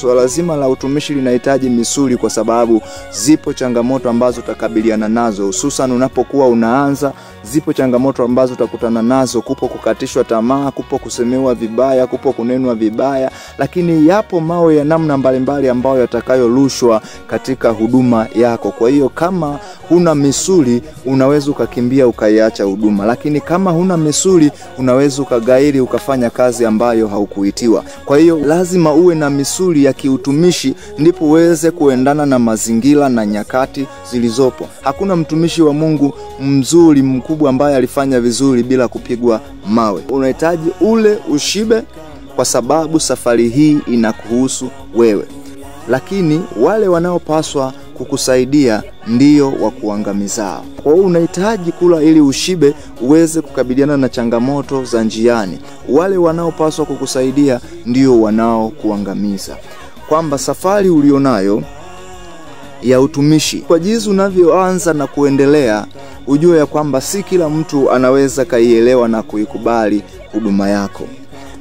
Swala zima la utumishi linahitaji misuli, kwa sababu zipo changamoto ambazo utakabiliana nazo, hususan unapokuwa unaanza. Zipo changamoto ambazo utakutana nazo, kupo kukatishwa tamaa, kupo kusemewa vibaya, kupo kunenwa vibaya, lakini yapo mawe ya namna mbalimbali ambayo yatakayorushwa katika huduma yako. Kwa hiyo kama huna misuli unaweza ukakimbia ukaiacha huduma, lakini kama huna misuli unaweza ukagairi ukafanya kazi ambayo haukuitiwa. Kwa hiyo lazima uwe na misuli ya kiutumishi ndipo uweze kuendana na mazingira na nyakati zilizopo. Hakuna mtumishi wa Mungu mzuri mkubwa ambaye alifanya vizuri bila kupigwa mawe. Unahitaji ule ushibe, kwa sababu safari hii inakuhusu wewe. Lakini wale wanaopaswa kukusaidia ndio wa kuangamizao. Kwa hiyo unahitaji kula ili ushibe uweze kukabiliana na changamoto za njiani. Wale wanaopaswa kukusaidia ndio wanao kuangamiza. Kwamba safari ulionayo ya utumishi, kwa jinsi unavyoanza na kuendelea, ujue ya kwamba si kila mtu anaweza kaielewa na kuikubali huduma yako.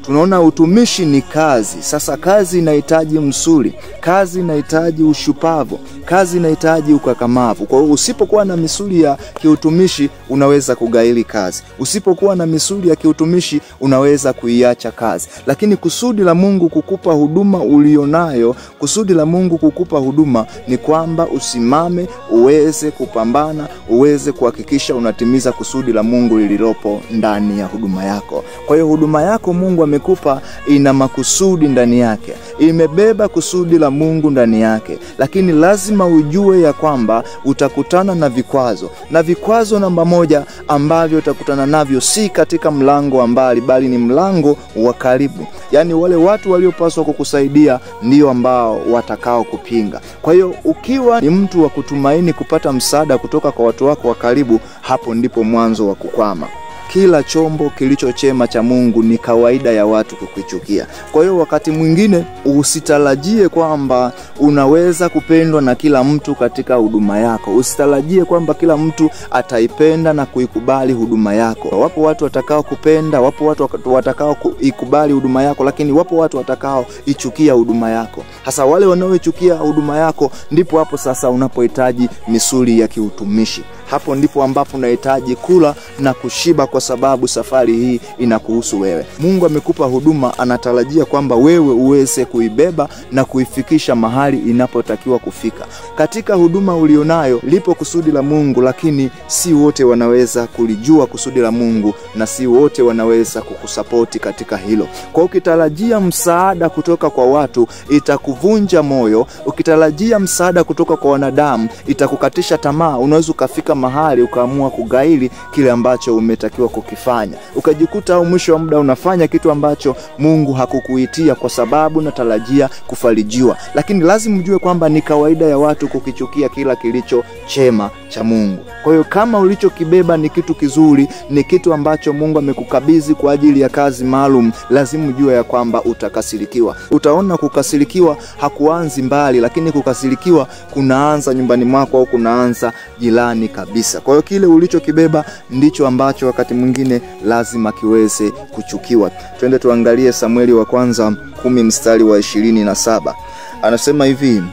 Tunaona utumishi ni kazi. Sasa kazi inahitaji msuli, kazi inahitaji ushupavu, kazi inahitaji ukakamavu. Kwa hiyo usipokuwa na misuli ya kiutumishi unaweza kugaili kazi. Usipokuwa na misuli ya kiutumishi unaweza kuiacha kazi. Lakini kusudi la Mungu kukupa huduma ulionayo, kusudi la Mungu kukupa huduma ni kwamba usimame, uweze kupambana, uweze kuhakikisha unatimiza kusudi la Mungu lililopo ndani ya huduma yako. Kwa hiyo huduma yako Mungu amekupa ina makusudi ndani yake, imebeba kusudi la Mungu ndani yake. Lakini lazima ujue ya kwamba utakutana na vikwazo. Na vikwazo namba moja ambavyo utakutana navyo si katika mlango wa mbali, bali ni mlango wa karibu. Yaani wale watu waliopaswa kukusaidia ndio ambao watakao kupinga. Kwa hiyo ukiwa ni mtu wa kutumaini kupata msaada kutoka kwa watu wako wa karibu, hapo ndipo mwanzo wa kukwama. Kila chombo kilichochema cha Mungu ni kawaida ya watu kukichukia. Kwa hiyo wakati mwingine usitarajie kwamba unaweza kupendwa na kila mtu katika huduma yako. Usitarajie kwamba kila mtu ataipenda na kuikubali huduma yako. Wapo watu watakao kupenda, wapo watu watakao kuikubali huduma yako, lakini wapo watu watakao ichukia huduma yako. Hasa wale wanaoichukia huduma yako, ndipo hapo sasa unapohitaji misuli ya kiutumishi. Hapo ndipo ambapo unahitaji kula na kushiba, kwa sababu safari hii inakuhusu wewe. Mungu amekupa huduma, anatarajia kwamba wewe uweze kuibeba na kuifikisha mahali inapotakiwa kufika. Katika huduma ulionayo lipo kusudi la Mungu, lakini si wote wanaweza kulijua kusudi la Mungu na si wote wanaweza kukusapoti katika hilo. Kwa ukitarajia msaada kutoka kwa watu itakuvunja moyo, ukitarajia msaada kutoka kwa wanadamu itakukatisha tamaa. Unaweza ukafika mahali ukaamua kugaili kile ambacho umetakiwa kukifanya, ukajikuta au mwisho wa muda unafanya kitu ambacho Mungu hakukuitia kwa sababu natarajia kufarijiwa. Lakini lazima ujue kwamba ni kawaida ya watu kukichukia kila kilicho chema cha Mungu. Kwa hiyo kama ulichokibeba ni kitu kizuri, ni kitu ambacho Mungu amekukabidhi kwa ajili ya kazi maalum, lazima ujue ya kwamba utakasirikiwa. Utaona kukasirikiwa hakuanzi mbali, lakini kukasirikiwa kunaanza nyumbani mwako au kunaanza jirani kabisa. Kwa hiyo kile ulichokibeba ndicho ambacho wakati mwingine lazima kiweze kuchukiwa. Twende tuangalie Samueli wa kwanza 10 mstari wa 27. Anasema hivi: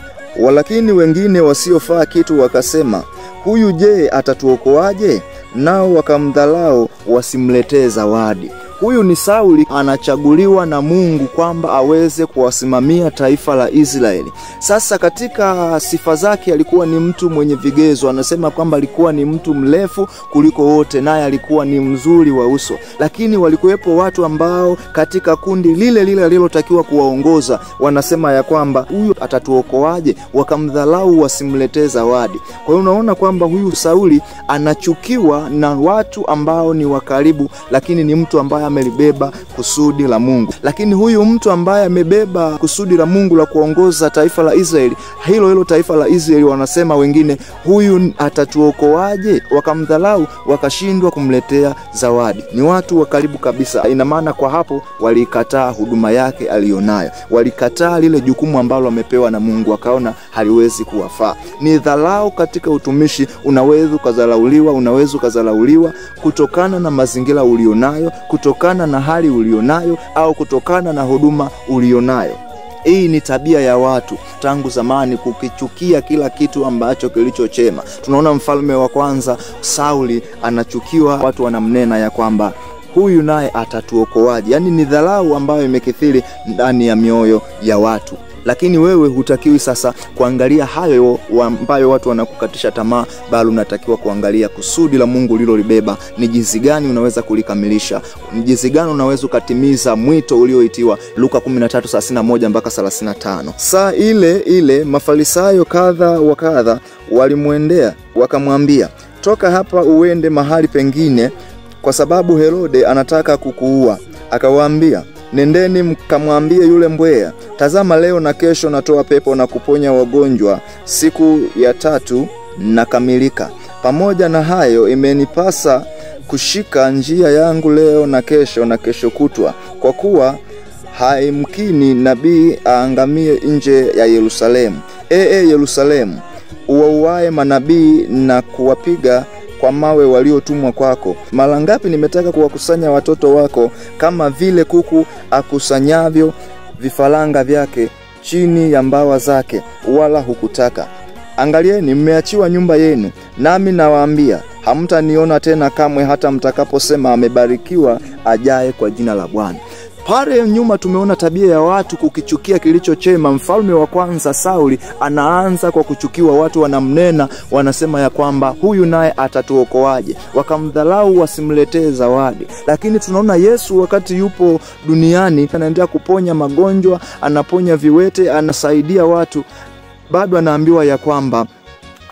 walakini wengine wasiofaa kitu wakasema, huyu je atatuokoaje? Nao wakamdhalau wasimletee zawadi. Huyu ni Sauli, anachaguliwa na Mungu kwamba aweze kuwasimamia taifa la Israeli. Sasa katika sifa zake alikuwa ni mtu mwenye vigezo. Anasema kwamba alikuwa ni mtu mrefu kuliko wote, naye alikuwa ni mzuri wa uso. Lakini walikuwepo watu ambao katika kundi lile lile alilotakiwa kuwaongoza wanasema ya kwamba huyu atatuokoaje? Wakamdhalau wasimletee zawadi. Kwa hiyo unaona kwamba huyu Sauli anachukiwa na watu ambao ni wakaribu, lakini ni mtu ambaye amelibeba kusudi la Mungu. Lakini huyu mtu ambaye amebeba kusudi la Mungu la kuongoza taifa la Israeli, hilo taifa la Israeli wanasema wengine, huyu atatuokoaje? Wakamdhalau, wakashindwa kumletea zawadi. Ni watu wa karibu kabisa. Ina maana kwa hapo walikataa huduma yake alionayo. Walikataa lile jukumu ambalo wamepewa na Mungu, wakaona haliwezi kuwafaa. Ni dharau katika utumishi. Unaweza ukadharauliwa kutokana na mazingira ulionayo, kutokana na hali ulionayo, au kutokana na huduma ulionayo. Hii ni tabia ya watu tangu zamani, kukichukia kila kitu ambacho kilichochema. Tunaona mfalme wa kwanza Sauli anachukiwa, watu wanamnena ya kwamba huyu naye atatuokoaje. Yani ni dharau ambayo imekithiri ndani ya mioyo ya watu. Lakini wewe hutakiwi sasa kuangalia hayo ambayo watu wanakukatisha tamaa, bali unatakiwa kuangalia kusudi la Mungu lilolibeba, ni jinsi gani unaweza kulikamilisha, ni jinsi gani unaweza kutimiza mwito ulioitiwa. Luka 13:31 mpaka 35. Saa ile Mafarisayo kadha wa kadha walimwendea wakamwambia, toka hapa uende mahali pengine, kwa sababu Herode anataka kukuua. Akawaambia, nendeni mkamwambie yule mbweha, tazama leo na kesho natoa pepo na kuponya wagonjwa, siku ya 3 nakamilika. Pamoja na hayo imenipasa kushika njia yangu leo na kesho kutwa, kwa kuwa haimkini nabii aangamie nje ya Yerusalemu. Yerusalemu, uwauae manabii na kuwapiga kwa mawe waliotumwa kwako. Mara ngapi nimetaka kuwakusanya watoto wako kama vile kuku akusanyavyo vifaranga vyake chini ya mbawa zake, wala hukutaka. Angalieni, mmeachiwa nyumba yenu, nami nawaambia hamtaniona tena kamwe, hata mtakaposema amebarikiwa ajaye kwa jina la Bwana. Pale nyuma tumeona tabia ya watu kukichukia kilichochema. Mfalme wa kwanza Sauli anaanza kwa kuchukiwa, watu wanamnena, wanasema ya kwamba huyu naye atatuokoaje, wakamdhalau, wasimletee zawadi. Lakini tunaona Yesu wakati yupo duniani anaendelea kuponya magonjwa, anaponya viwete, anasaidia watu, bado anaambiwa ya kwamba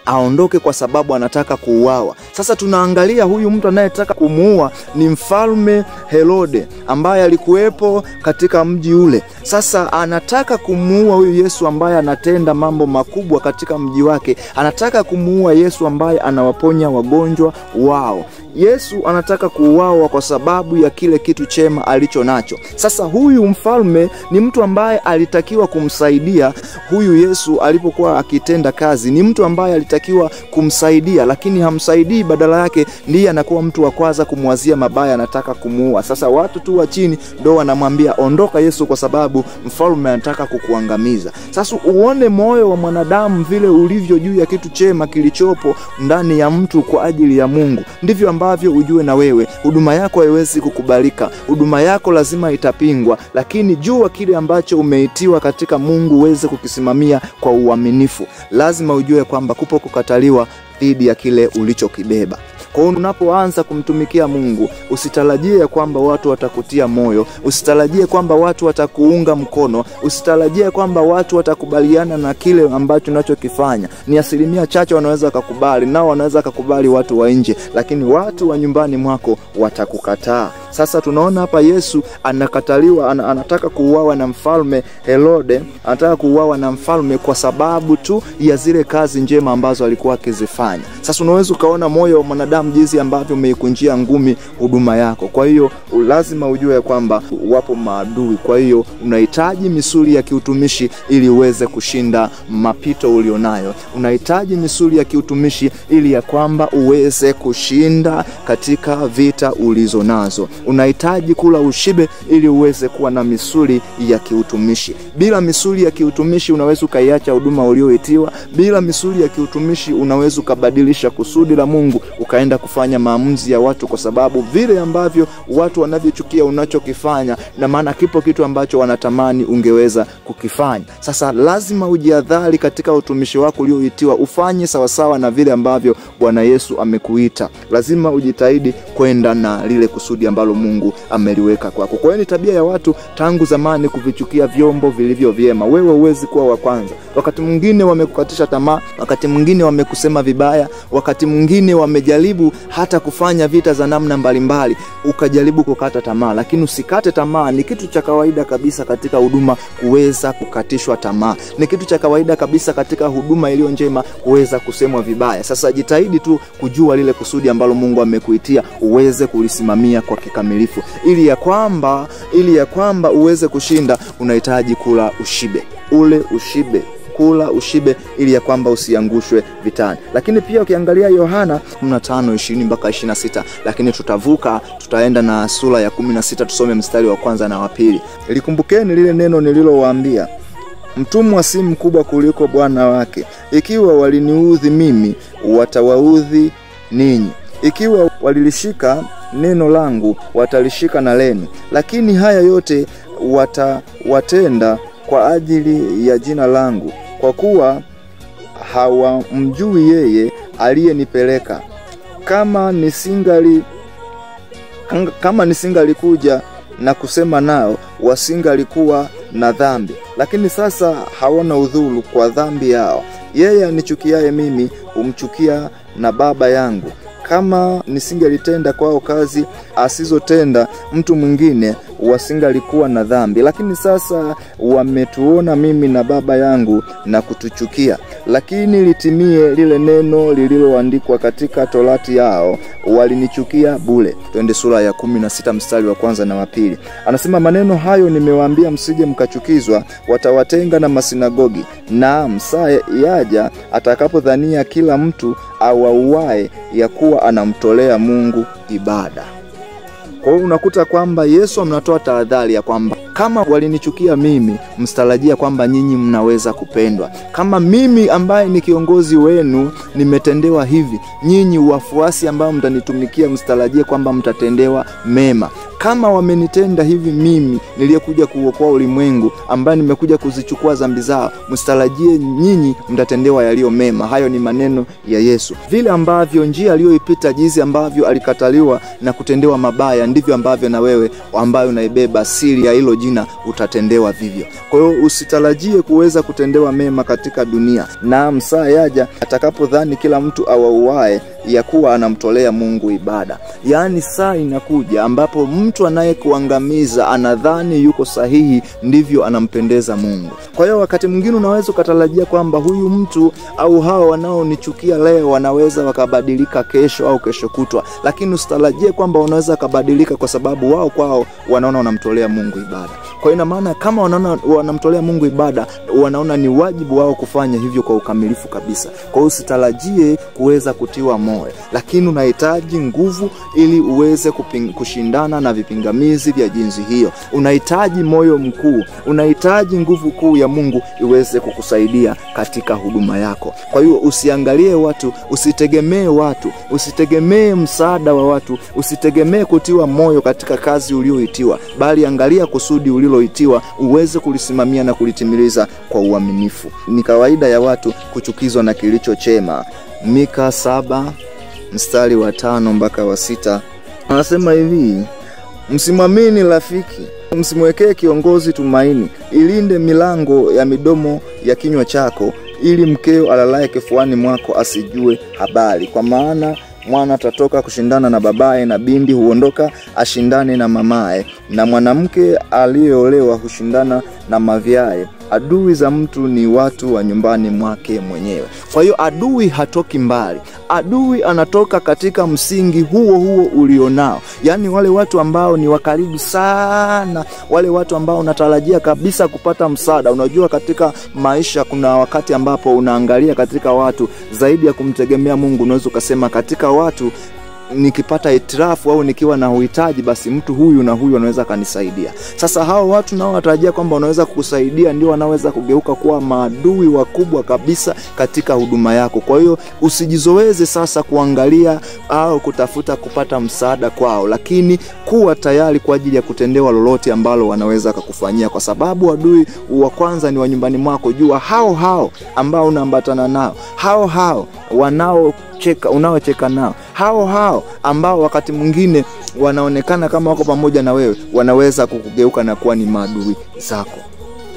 aondoke kwa sababu anataka kuuawa. Sasa tunaangalia huyu mtu anayetaka kumuua ni mfalme Herode ambaye alikuwepo katika mji ule. Sasa anataka kumuua huyu Yesu ambaye anatenda mambo makubwa katika mji wake. Anataka kumuua Yesu ambaye anawaponya wagonjwa wao. Yesu anataka kuuawa kwa sababu ya kile kitu chema alicho nacho. Sasa huyu mfalme ni mtu ambaye alitakiwa kumsaidia huyu Yesu alipokuwa akitenda kazi. Ni mtu ambaye alitakiwa kumsaidia, lakini hamsaidii, badala yake ndiye anakuwa mtu wa kwanza kumwazia mabaya, anataka kumuua. Sasa watu tu wa chini ndio wanamwambia, ondoka Yesu, kwa sababu mfalme anataka kukuangamiza. Sasa uone moyo wa mwanadamu vile ulivyo juu ya kitu chema kilichopo ndani ya mtu kwa ajili ya Mungu. Ndivyo ambavyo ujue na wewe huduma yako haiwezi kukubalika, huduma yako lazima itapingwa, lakini jua kile ambacho umeitiwa katika Mungu uweze kukisimamia kwa uaminifu. Lazima ujue kwamba kupo kukataliwa dhidi ya kile ulichokibeba. Kwa hiyo unapoanza kumtumikia Mungu, usitarajie kwamba watu watakutia moyo, usitarajie kwamba watu watakuunga mkono, usitarajie kwamba watu watakubaliana na kile ambacho unachokifanya. Ni asilimia chache wanaweza kukubali, nao wanaweza kukubali watu wa nje, lakini watu wa nyumbani mwako watakukataa. Sasa tunaona hapa Yesu anakataliwa, anataka kuuawa na mfalme Herode, anataka kuuawa na mfalme kwa sababu tu ya zile kazi njema ambazo alikuwa akizifanya. Sasa unaweza ukaona moyo wa mwanadamu jinsi ambavyo umeikunjia ngumi huduma yako. Kwa hiyo lazima ujue kwamba wapo maadui. Kwa hiyo unahitaji misuli ya kiutumishi ili uweze kushinda mapito ulionayo. Unahitaji misuli ya kiutumishi ili ya kwamba uweze kushinda katika vita ulizonazo. Unahitaji kula ushibe ili uweze kuwa na misuli ya kiutumishi. Bila misuli ya kiutumishi unaweza ukaiacha huduma ulioitiwa. Bila misuli ya kiutumishi unaweza ukabadilisha kusudi la Mungu, ukaenda kufanya maamuzi ya watu, kwa sababu vile ambavyo watu wanavyochukia unachokifanya, na maana kipo kitu ambacho wanatamani ungeweza kukifanya. Sasa lazima ujiadhari katika utumishi wako ulioitiwa, ufanye sawasawa na vile ambavyo Bwana Yesu amekuita. Lazima ujitahidi kwenda na lile kusudi ambalo Mungu ameliweka kwako. Kwa hiyo ni tabia ya watu tangu zamani kuvichukia vyombo vilivyo vyema. Wewe huwezi kuwa wa kwanza. Wakati mwingine wamekukatisha tamaa, wakati mwingine wamekusema vibaya, wakati mwingine wamejaribu hata kufanya vita za namna mbalimbali, ukajaribu kukata tamaa. Lakini usikate tamaa. Ni kitu cha kawaida kabisa katika huduma kuweza kukatishwa tamaa. Ni kitu cha kawaida kabisa katika huduma iliyo njema kuweza kusemwa vibaya. Sasa jitahidi tu kujua lile kusudi ambalo Mungu amekuitia, uweze kulisimamia kwa kikamilifu. Ili ya kwamba uweze kushinda, unahitaji kula ushibe. Ule ushibe, kula ushibe ili ya kwamba usiangushwe vitani. Lakini pia ukiangalia Yohana 15:20 mpaka 26, lakini tutaenda na sura ya 16, tusome mstari wa kwanza na wa pili. Likumbukeni lile neno nililowaambia, Mtumwa si mkubwa kuliko bwana wake. Ikiwa waliniudhi mimi, watawaudhi ninyi. Ikiwa walilishika neno langu, watalishika na lenu. Lakini haya yote watawatenda kwa ajili ya jina langu, kwa kuwa hawamjui yeye aliyenipeleka. Kama nisingalikuja na kusema nao, wasingalikuwa na dhambi. Lakini sasa hawana udhuru kwa dhambi yao. Yeye anichukiaye mimi humchukia na Baba yangu. Kama nisingelitenda kwao kazi asizotenda mtu mwingine, wasingalikuwa na dhambi. Lakini sasa wametuona mimi na Baba yangu na kutuchukia. Lakini litimie lile neno lililoandikwa katika Torati yao, walinichukia bure. Twende sura ya 16 mstari wa kwanza na wa pili. Anasema, maneno hayo nimewaambia msije mkachukizwa. Watawatenga na masinagogi. Naam, saa yaja atakapodhania kila mtu awauae ya kuwa anamtolea Mungu ibada. Kwa hiyo unakuta kwamba Yesu anatoa tahadhari ya kwamba kama walinichukia mimi, msitarajia kwamba nyinyi mnaweza kupendwa. Kama mimi ambaye ni kiongozi wenu nimetendewa hivi, nyinyi wafuasi ambao mtanitumikia msitarajie kwamba mtatendewa mema. Kama wamenitenda hivi mimi niliyekuja kuokoa ulimwengu, ambaye nimekuja kuzichukua dhambi zao, msitarajie nyinyi mtatendewa yaliyo mema. Hayo ni maneno ya Yesu. Vile ambavyo njia aliyoipita, jinsi ambavyo alikataliwa na kutendewa mabaya, ndivyo ambavyo na wewe ambaye unaibeba siri ya hilo jina utatendewa vivyo. Kwa hiyo usitarajie kuweza kutendewa mema katika dunia. Na saa yaja atakapodhani kila mtu awauae ya kuwa anamtolea Mungu ibada. Yaani saa inakuja ambapo mtu anayekuangamiza anadhani yuko sahihi, ndivyo anampendeza Mungu. Kwa hiyo wakati mwingine unaweza kutarajia kwamba huyu mtu au hao wanaonichukia leo wanaweza wakabadilika kesho au kesho kutwa, lakini usitarajie kwamba wanaweza kubadilika kwa sababu wao kwao wanaona wanamtolea Mungu ibada. Kwa hiyo ina maana kama wanaona wanamtolea Mungu ibada, wanaona ni wajibu wao kufanya hivyo kwa ukamilifu kabisa. Kwa hiyo usitarajie kuweza kutiwa moyo, lakini unahitaji nguvu ili uweze kushindana na vipingamizi vya jinsi hiyo. Unahitaji moyo mkuu, unahitaji nguvu kuu ya Mungu iweze kukusaidia katika huduma yako. Kwa hiyo usiangalie watu, usitegemee watu, usitegemee msaada wa watu, usitegemee kutiwa moyo katika kazi ulioitiwa, bali angalia kusudi uliloitiwa uweze kulisimamia na kulitimiliza kwa uaminifu. Ni kawaida ya watu kuchukizwa na kilicho chema. Mika 7 mstari wa 5 mpaka wa 6 anasema hivi: msimwamini rafiki, msimwekee kiongozi tumaini. Ilinde milango ya midomo ya kinywa chako, ili mkeo alalaye kifuani mwako asijue habari. Kwa maana mwana atatoka kushindana na babaye, na binti huondoka ashindane na mamaye, na mwanamke aliyeolewa hushindana na mavyaye. Adui za mtu ni watu wa nyumbani mwake mwenyewe. Kwa hiyo adui hatoki mbali. Adui anatoka katika msingi huo huo ulionao. Yaani wale watu ambao ni wakaribu sana, wale watu ambao unatarajia kabisa kupata msaada. Unajua katika maisha kuna wakati ambapo unaangalia katika watu zaidi ya kumtegemea Mungu. Unaweza kusema katika watu nikipata itirafu au nikiwa na uhitaji, basi mtu huyu na huyu anaweza kanisaidia. Sasa hao watu nao watarajia kwamba wanaweza kukusaidia, ndio wanaweza kugeuka kuwa maadui wakubwa kabisa katika huduma yako. Kwa hiyo usijizoeze sasa kuangalia au kutafuta kupata msaada kwao, lakini kuwa tayari kwa ajili ya kutendewa lolote ambalo wanaweza kukufanyia, kwa sababu adui wa kwanza ni wa nyumbani mwako. Jua hao ambao unaambatana nao, hao unaocheka nao, hao ambao wakati mwingine wanaonekana kama wako pamoja na wewe, wanaweza kukugeuka na kuwa ni maadui zako.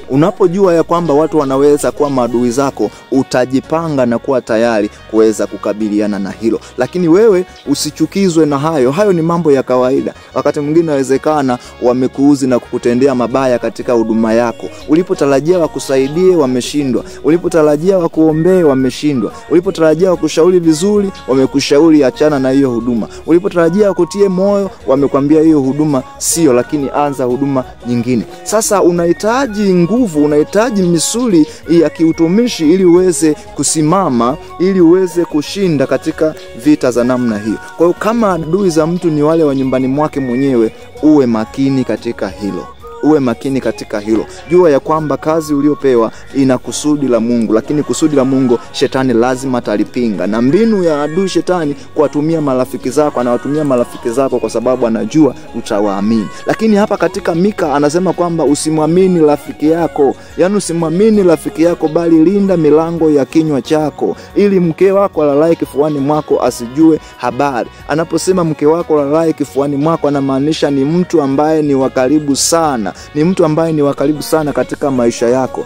Unapojua ya kwamba watu wanaweza kuwa maadui zako, utajipanga na kuwa tayari kuweza kukabiliana na hilo. Lakini wewe usichukizwe na hayo ni mambo ya kawaida. Wakati mwingine inawezekana wamekuuzi na kukutendea mabaya katika huduma yako. Ulipotarajia wakusaidie, wameshindwa. Ulipotarajia wakuombee, wameshindwa. Ulipotarajia wakushauri vizuri, wamekushauri achana na hiyo huduma. Ulipotarajia wakutie moyo, wamekwambia hiyo huduma sio, lakini anza huduma nyingine. Sasa unahitaji nguvu, unahitaji misuli ya kiutumishi ili uweze kusimama, ili uweze kushinda katika vita za namna hiyo. Kwa hiyo kama adui za mtu ni wale wa nyumbani mwake mwenyewe, uwe makini katika hilo. uwe makini katika hilo. Jua ya kwamba kazi uliopewa ina kusudi la Mungu, lakini kusudi la Mungu shetani lazima atalipinga. Na mbinu ya adui shetani kuwatumia marafiki zako, anawatumia marafiki zako kwa sababu anajua utawaamini. Lakini hapa katika Mika anasema kwamba usimwamini rafiki yako. Yaani usimwamini rafiki yako, bali linda milango ya kinywa chako ili mke wako alalaye kifuani mwako asijue habari. Anaposema mke wako alalaye kifuani mwako, anamaanisha ni mtu ambaye ni wa karibu sana. Ni mtu ambaye ni wa karibu sana katika maisha yako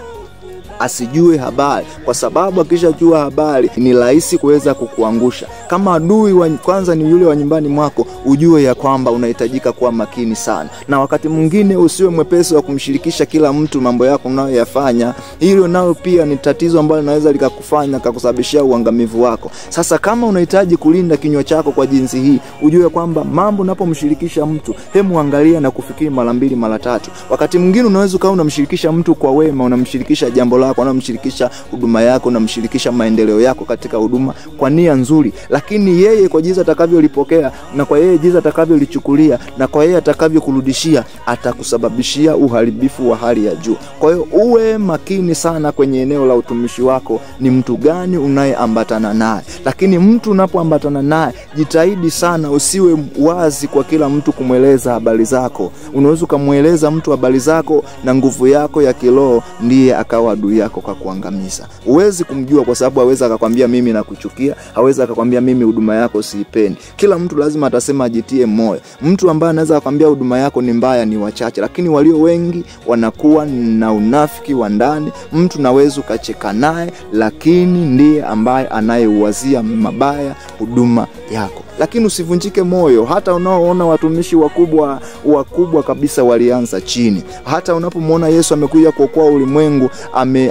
asijue habari, kwa sababu akishajua habari ni rahisi kuweza kukuangusha. Kama adui wa kwanza ni yule wa nyumbani mwako, ujue ya kwamba unahitajika kuwa makini sana. Na wakati mwingine usiwe mwepesi wa kumshirikisha kila mtu mambo yako unayoyafanya. Hilo nalo pia ni tatizo ambalo linaweza likakufanya kukusababishia uangamivu wako. Sasa kama unahitaji kulinda kinywa chako kwa jinsi hii, ujue kwamba mambo unapomshirikisha mtu, hemu angalia na kufikiri mara mbili mara tatu. Wakati mwingine unaweza kama unamshirikisha mtu kwa wema, unamshirikisha jambo lako, unamshirikisha huduma yako, unamshirikisha maendeleo yako katika huduma kwa nia nzuri, lakini yeye kwa jinsi atakavyolipokea na kwa yeye jinsi atakavyolichukulia na kwa yeye atakavyokurudishia, atakusababishia uharibifu wa hali ya juu. Kwa hiyo uwe makini sana kwenye eneo la utumishi wako, ni mtu gani unayeambatana naye. Lakini mtu unapoambatana naye, jitahidi sana usiwe wazi kwa kila mtu kumweleza habari zako. Unaweza kumweleza mtu habari zako na nguvu yako ya kiroho ndiye akawa adui yako kwa kuangamiza. Uwezi kumjua kwa sababu hawezi akakwambia mimi nakuchukia, hawezi akakwambia mimi huduma yako siipendi. Kila mtu lazima atasema ajitie moyo. Mtu ambaye anaweza kukwambia huduma yako ni mbaya ni wachache, lakini walio wengi wanakuwa na unafiki wa ndani. Mtu naweza ukacheka naye, lakini ndiye ambaye anayeuwazia mabaya huduma yako. Lakini usivunjike moyo. Hata unaoona watumishi wakubwa kabisa walianza chini. Hata unapomwona Yesu amekuja kuokoa ulimwengu,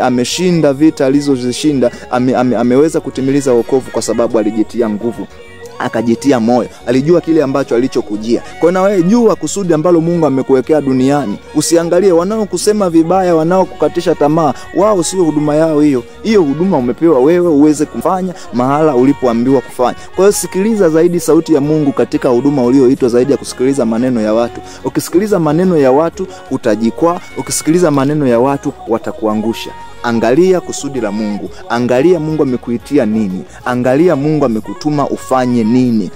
ameshinda vita alizozishinda, ameweza kutimiliza wokovu kwa sababu alijitia nguvu, akajitia moyo, alijua kile ambacho alichokujia. Kwa na wewe jua kusudi ambalo Mungu amekuwekea duniani. Usiangalie wanaokusema vibaya, wanaokukatisha tamaa, wao sio huduma yao hiyo. Hiyo huduma umepewa wewe uweze kufanya mahala ulipoambiwa kufanya. Kwa hiyo sikiliza zaidi sauti ya Mungu katika huduma ulioitwa, zaidi ya kusikiliza maneno ya watu. Ukisikiliza maneno ya watu utajikwaa, ukisikiliza maneno ya watu watakuangusha. Angalia kusudi la Mungu. Angalia Mungu amekuitia nini. Angalia Mungu amekutuma ufanye nini.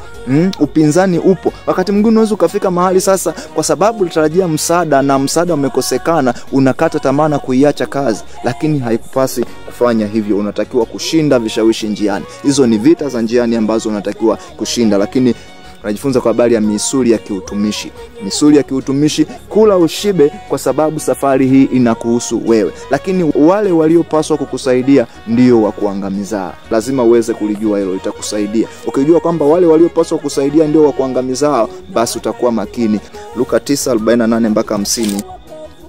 Upinzani upo. Wakati mwingine unaweza ukafika mahali sasa kwa sababu ulitarajia msaada na msaada umekosekana, unakata tamaa na kuiacha kazi, lakini haikupasi kufanya hivyo. Unatakiwa kushinda vishawishi njiani. Hizo ni vita za njiani ambazo unatakiwa kushinda. Lakini tunajifunza kwa habari ya misuli ya kiutumishi. Misuli ya kiutumishi, kula ushibe kwa sababu safari hii inakuhusu wewe. Lakini wale waliopaswa kukusaidia ndio wa kuangamiza. Lazima uweze kulijua hilo, itakusaidia. Ukijua kwamba wale waliopaswa kukusaidia ndio wa kuangamiza, basi utakuwa makini. Luka 9:48-50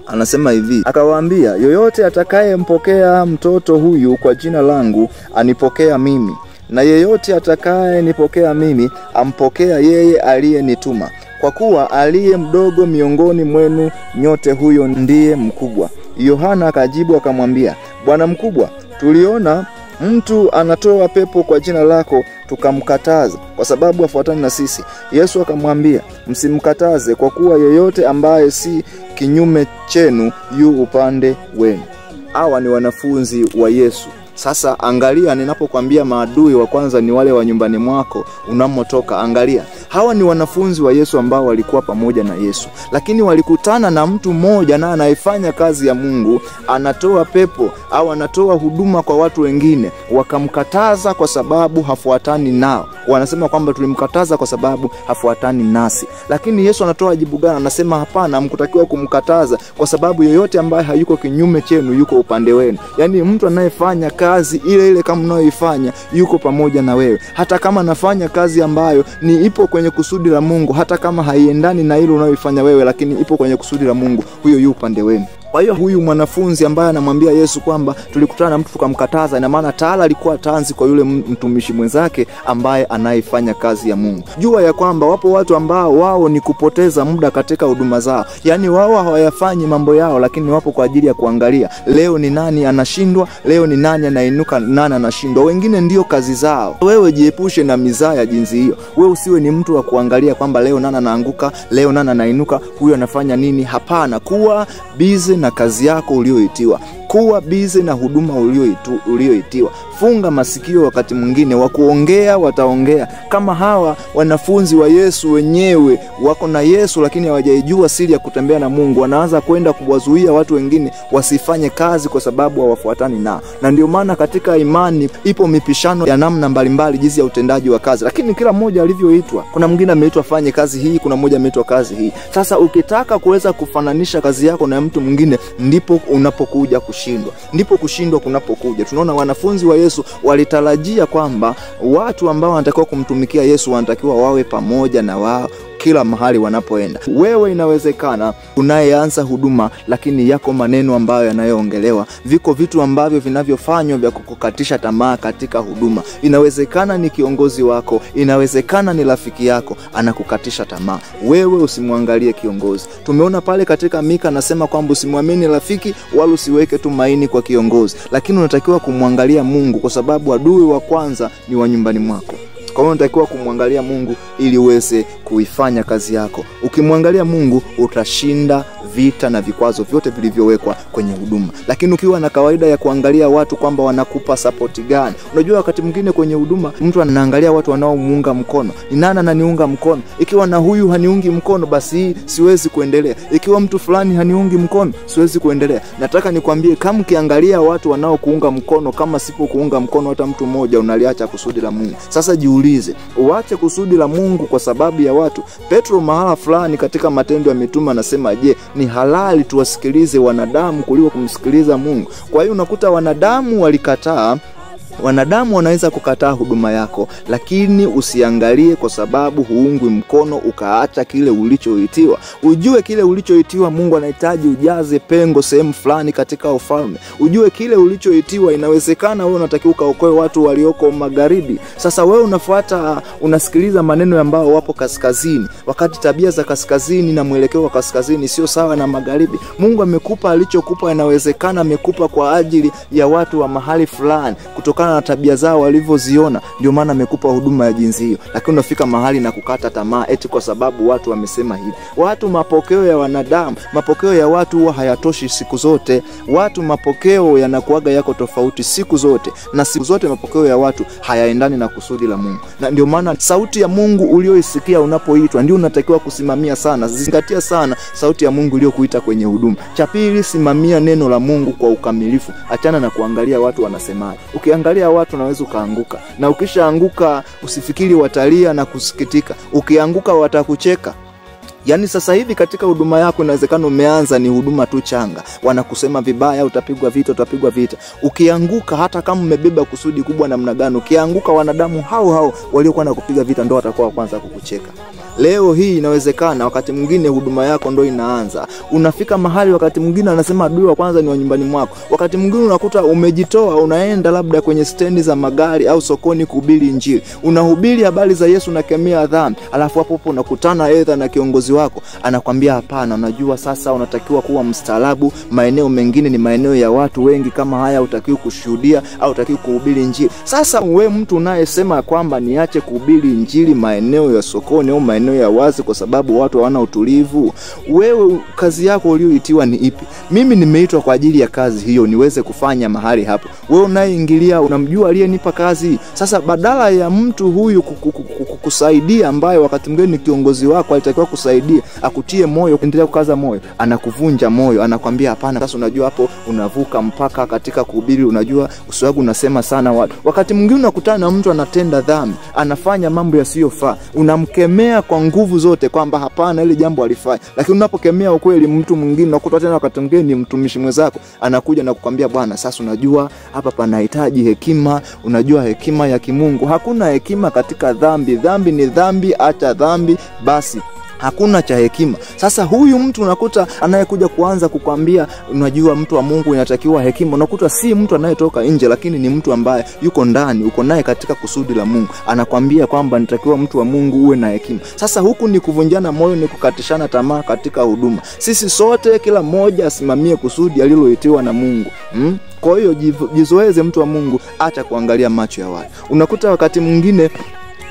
anasema hivi, akawaambia, yoyote atakayempokea mtoto huyu kwa jina langu anipokea mimi, na yeyote atakaye nipokea mimi ampokea yeye aliyenituma. Kwa kuwa aliye mdogo miongoni mwenu nyote, huyo ndiye mkubwa. Yohana akajibu akamwambia, Bwana mkubwa, tuliona mtu anatoa pepo kwa jina lako, tukamkataza kwa sababu afuatani na sisi. Yesu akamwambia, msimkataze, kwa kuwa yeyote ambaye si kinyume chenu yu upande wenu. Hawa ni wanafunzi wa Yesu. Sasa angalia, ninapokuambia maadui wa kwanza ni wale wa nyumbani mwako unamotoka, angalia. Hawa ni wanafunzi wa Yesu ambao walikuwa pamoja na Yesu. Lakini walikutana na mtu mmoja na anaifanya kazi ya Mungu, anatoa pepo au anatoa huduma kwa watu wengine. Wakamkataza kwa sababu hafuatani nao. Wanasema kwamba tulimkataza kwa sababu hafuatani nasi. Lakini Yesu anatoa jibu gani? Anasema hapana, mkutakiwa kumkataza kwa sababu yoyote ambaye hayuko kinyume chenu yuko upande wenu. Yaani mtu anayefanya kazi ile kama unayoifanya yuko pamoja na wewe. Hata kama anafanya kazi ambayo ni ipo kwenye kusudi la Mungu, hata kama haiendani na ile unayoifanya wewe, lakini ipo kwenye kusudi la Mungu, huyo yu upande wenu. Kwa hiyo huyu mwanafunzi ambaye anamwambia Yesu kwamba tulikutana na mtu tukamkataza, ina maana tayari alikuwa tanzi kwa yule mtumishi mwenzake ambaye anaifanya kazi ya Mungu. Jua ya kwamba wapo watu ambao wao ni kupoteza muda katika huduma zao. Yaani wao hawayafanyi mambo yao, lakini wapo kwa ajili ya kuangalia leo ni nani anashindwa, leo ni nani anainuka, nani anashindwa. Wengine ndio kazi zao. Wewe jiepushe na mizaa ya jinsi hiyo. Wewe usiwe ni mtu wa kuangalia kwamba leo nani anaanguka, leo nani anainuka, huyu anafanya nini. Hapana, kuwa busy na kazi yako ulioitiwa. Kuwa busy na huduma ulioitiwa. Funga masikio wakati mwingine wa kuongea wataongea. Kama hawa wanafunzi wa Yesu wenyewe wako na Yesu lakini hawajaijua siri ya kutembea na Mungu, wanaanza kwenda kuwazuia watu wengine wasifanye kazi kwa sababu hawafuatani nao. Na ndio maana katika imani ipo mipishano ya namna mbalimbali jinsi ya utendaji wa kazi, lakini kila mmoja alivyoitwa. Kuna mwingine ameitwa fanye kazi hii, kuna mmoja ameitwa kazi hii. Sasa ukitaka kuweza kufananisha kazi yako na mtu mwingine, ndipo unapokuja kushindwa. Ndipo kushindwa kunapokuja. Tunaona wanafunzi wa Yesu walitarajia kwamba watu ambao wanatakiwa kumtumikia Yesu wanatakiwa wawe pamoja na wao kila mahali wanapoenda. Wewe inawezekana unayeanza huduma lakini yako maneno ambayo yanayoongelewa, viko vitu ambavyo vinavyofanywa vya kukukatisha tamaa katika huduma. Inawezekana ni kiongozi wako, inawezekana ni rafiki yako anakukatisha tamaa. Wewe usimwangalie kiongozi. Tumeona pale katika Mika anasema kwamba usimwamini rafiki wala usiweke tumaini kwa kiongozi, lakini unatakiwa kumwangalia Mungu kwa sababu adui wa kwanza ni wa nyumbani mwako. Kwa hiyo unatakiwa kumwangalia Mungu ili uweze kuifanya kazi yako. Ukimwangalia Mungu utashinda vita na vikwazo vyote vilivyowekwa kwenye huduma. Lakini ukiwa na kawaida ya kuangalia watu kwamba wanakupa support gani. Unajua wakati mwingine kwenye huduma mtu anaangalia watu wanaomuunga mkono. Ni nani ananiunga mkono? Ikiwa na huyu haniungi mkono basi siwezi kuendelea. Ikiwa mtu fulani haniungi mkono siwezi kuendelea. Nataka nikwambie kama ukiangalia watu wanaokuunga mkono, kama sipo kuunga mkono hata mtu mmoja, unaliacha kusudi la Mungu. Sasa jiulize, uache kusudi la Mungu kwa sababu ya watu? Petro mahala fulani katika Matendo ya Mitume anasema, je, ni halali tuwasikilize wanadamu kuliko kumsikiliza Mungu? Kwa hiyo unakuta wanadamu walikataa. Wanadamu wanaweza kukataa huduma yako, lakini usiangalie kwa sababu huungwi mkono ukaacha kile ulichoitiwa. Ujue kile ulichoitiwa Mungu anahitaji ujaze pengo sehemu fulani katika ufalme. Ujue kile ulichoitiwa inawezekana wewe unatakiwa ukaokoe watu walioko magharibi. Sasa wewe unasikiliza maneno ambao wapo kaskazini, wakati tabia za kaskazini na mwelekeo wa kaskazini sio sawa na magharibi. Mungu amekupa alichokupa, inawezekana amekupa kwa ajili ya watu wa mahali fulani kutokana na tabia zao walivyoziona, ndio maana amekupa huduma ya jinsi hiyo. Lakini unafika mahali na kukata tamaa eti kwa sababu watu wamesema hivi. Watu, mapokeo ya wanadamu, mapokeo ya watu huwa hayatoshi siku zote. Watu mapokeo yanakuaga yako tofauti siku zote, na siku zote mapokeo ya watu hayaendani na kusudi la Mungu. Na ndio maana sauti ya Mungu ulioisikia unapoitwa ndio unatakiwa kusimamia sana. Zingatia sana sauti ya Mungu iliyokuita kwenye huduma. Cha pili, simamia neno la Mungu kwa ukamilifu. Achana na kuangalia watu wanasemaje. Ukiangalia watu unaweza ukaanguka, na ukishaanguka usifikiri watalia na kusikitika. Ukianguka watakucheka. Yaani sasa hivi katika huduma yako inawezekana umeanza ni huduma tu changa, wanakusema vibaya, utapigwa vita. Ukianguka hata kama umebeba kusudi kubwa namna gani, ukianguka wanadamu hao waliokuwa nakupiga vita ndio watakuwa kwanza kukucheka. Leo hii inawezekana wakati mwingine huduma yako ndio inaanza. Unafika mahali wakati mwingine anasema adui wa kwanza ni wa nyumbani mwako. Wakati mwingine unakuta umejitoa, unaenda labda kwenye stendi za magari au sokoni kuhubiri injili. Unahubiri habari za Yesu na kemea dhambi. Alafu hapo unakutana aidha na kiongozi wako anakuambia hapana, unajua sasa unatakiwa kuwa mstaarabu, maeneo mengine ni maeneo ya watu wengi, kama haya utakiwa kushuhudia au utakiwa kuhubiri injili. Sasa wewe mtu unayesema kwamba niache kuhubiri injili maeneo ya sokoni au maeneo ya wazi kwa sababu watu hawana utulivu, wewe kazi yako ulioitiwa ni ipi? Mimi nimeitwa kwa ajili ya kazi hiyo niweze kufanya mahali hapo. Wewe unayeingilia unamjua aliyenipa kazi. Sasa badala ya mtu huyu kusaidia, ambaye wakati mwingine ni kiongozi wako alitakiwa kusaidia, akutie moyo, endelea kukaza moyo, anakuvunja moyo, anakuambia hapana. Sasa unajua hapo unavuka mpaka katika kuhubiri. Unajua usiwagu unasema sana watu. Wakati mwingine unakutana na mtu anatenda dhambi, anafanya mambo yasiyofaa, unamkemea kwa nguvu zote kwamba hapana, ile jambo alifanya. Lakini unapokemea ukweli mtu mwingine, unakuta tena wakati mwingine ni mtumishi mwenzako anakuja na kukwambia bwana, sasa unajua hapa panahitaji hekima, unajua hekima ya kimungu. Hakuna hekima katika dhambi. Dhambi ni dhambi, acha dhambi basi. hakuna cha hekima. Sasa huyu mtu unakuta anayekuja kuanza kukwambia unajua mtu wa Mungu inatakiwa hekima, unakuta si mtu anayetoka nje, lakini ni mtu ambaye yuko ndani, uko naye katika kusudi la Mungu. Anakwambia kwamba nitakiwa mtu wa Mungu uwe na hekima. Sasa huku ni kuvunjana moyo, ni kukatishana tamaa katika huduma. Sisi sote kila mmoja asimamie kusudi aliloitiwa na Mungu. Kwa hiyo jizoeze mtu wa Mungu, acha kuangalia macho ya watu. Unakuta wakati mwingine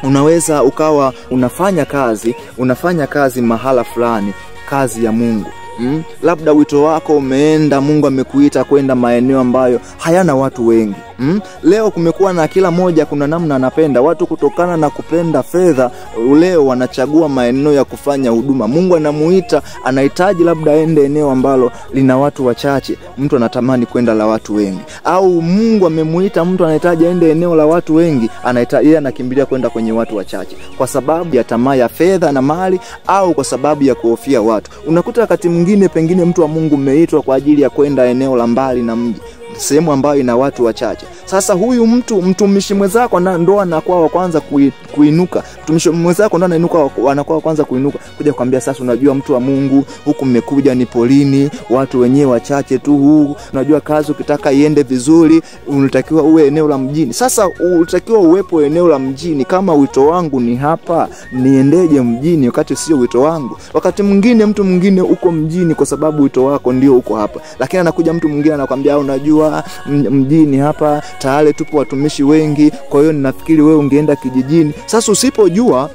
unaweza ukawa unafanya kazi mahala fulani, kazi ya Mungu. Labda wito wako umeenda, Mungu amekuita kwenda maeneo ambayo hayana watu wengi. Leo kumekuwa na kila moja kuna namna anapenda watu, kutokana na kupenda fedha leo wanachagua maeneo ya kufanya huduma. Mungu anamuita, anahitaji labda aende eneo ambalo lina watu wachache, mtu anatamani kwenda la watu wengi. Au Mungu amemuita mtu anahitaji aende eneo la watu wengi, yeye anakimbilia kwenda kwenye watu wachache kwa sababu ya tamaa ya fedha na mali, au kwa sababu ya kuhofia watu. Unakuta wakati mwingine pengine mtu wa Mungu umeitwa kwa ajili ya kwenda eneo la mbali na mji, sehemu ambayo ina watu wachache. Sasa huyu mtumishi mwenzako ndo anakuwa wa kwanza kuinuka. Mtumishi mwenzako ndo anakuwa wa kwanza kuinuka kuja kuambia, sasa unajua mtu wa Mungu, huku mmekuja ni polini, watu wenyewe wachache tu huku. Unajua kazi ukitaka iende vizuri, unatakiwa uwe eneo la mjini. Sasa unatakiwa uwepo eneo la mjini. Kama wito wangu ni hapa, niendeje mjini wakati sio wito wangu? Wakati mwingine mtu mwingine uko mjini kwa sababu wito wako ndio uko hapa, lakini anakuja mtu mwingine anakuambia, unajua mjini hapa tayari tupo watumishi wengi, kwa hiyo ninafikiri wewe ungeenda kijijini. Sasa usipojua,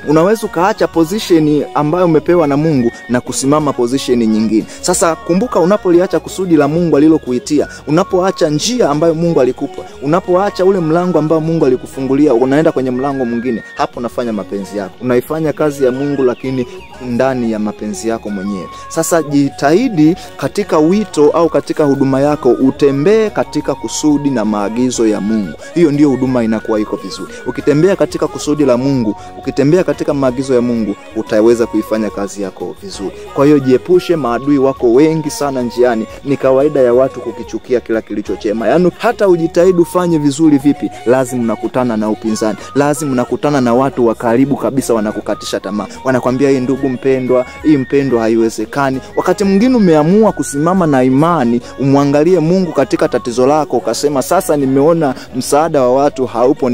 unaweza kaacha position ambayo umepewa na Mungu na kusimama position nyingine. Sasa kumbuka, unapoliacha kusudi la Mungu alilokuitia, unapoacha njia ambayo Mungu alikupa, unapoacha ule mlango ambao Mungu alikufungulia, unaenda kwenye mlango mwingine, hapo unafanya mapenzi yako. Unaifanya kazi ya Mungu lakini ndani ya mapenzi yako mwenyewe. Sasa jitahidi katika wito au katika huduma yako utembee katika kusudi na maagizo ya Mungu. Hiyo ndio huduma inakuwa iko vizuri. Ukitembea katika kusudi la Mungu, ukitembea katika maagizo ya Mungu, utaweza kuifanya kazi yako vizuri. Kwa hiyo jiepushe, maadui wako wengi sana njiani. Ni kawaida ya watu kukichukia kila kilicho chema. Yaani hata ujitahidi ufanye vizuri vipi, lazima unakutana na upinzani. Lazima unakutana na watu wa karibu kabisa wanakukatisha tamaa. Wanakuambia hii ndugu mpendwa, hii mpendwa haiwezekani. Wakati mwingine umeamua kusimama na imani, umwangalie Mungu katika tatizo lako, ukasema sasa nimeona msaada wa watu haupo,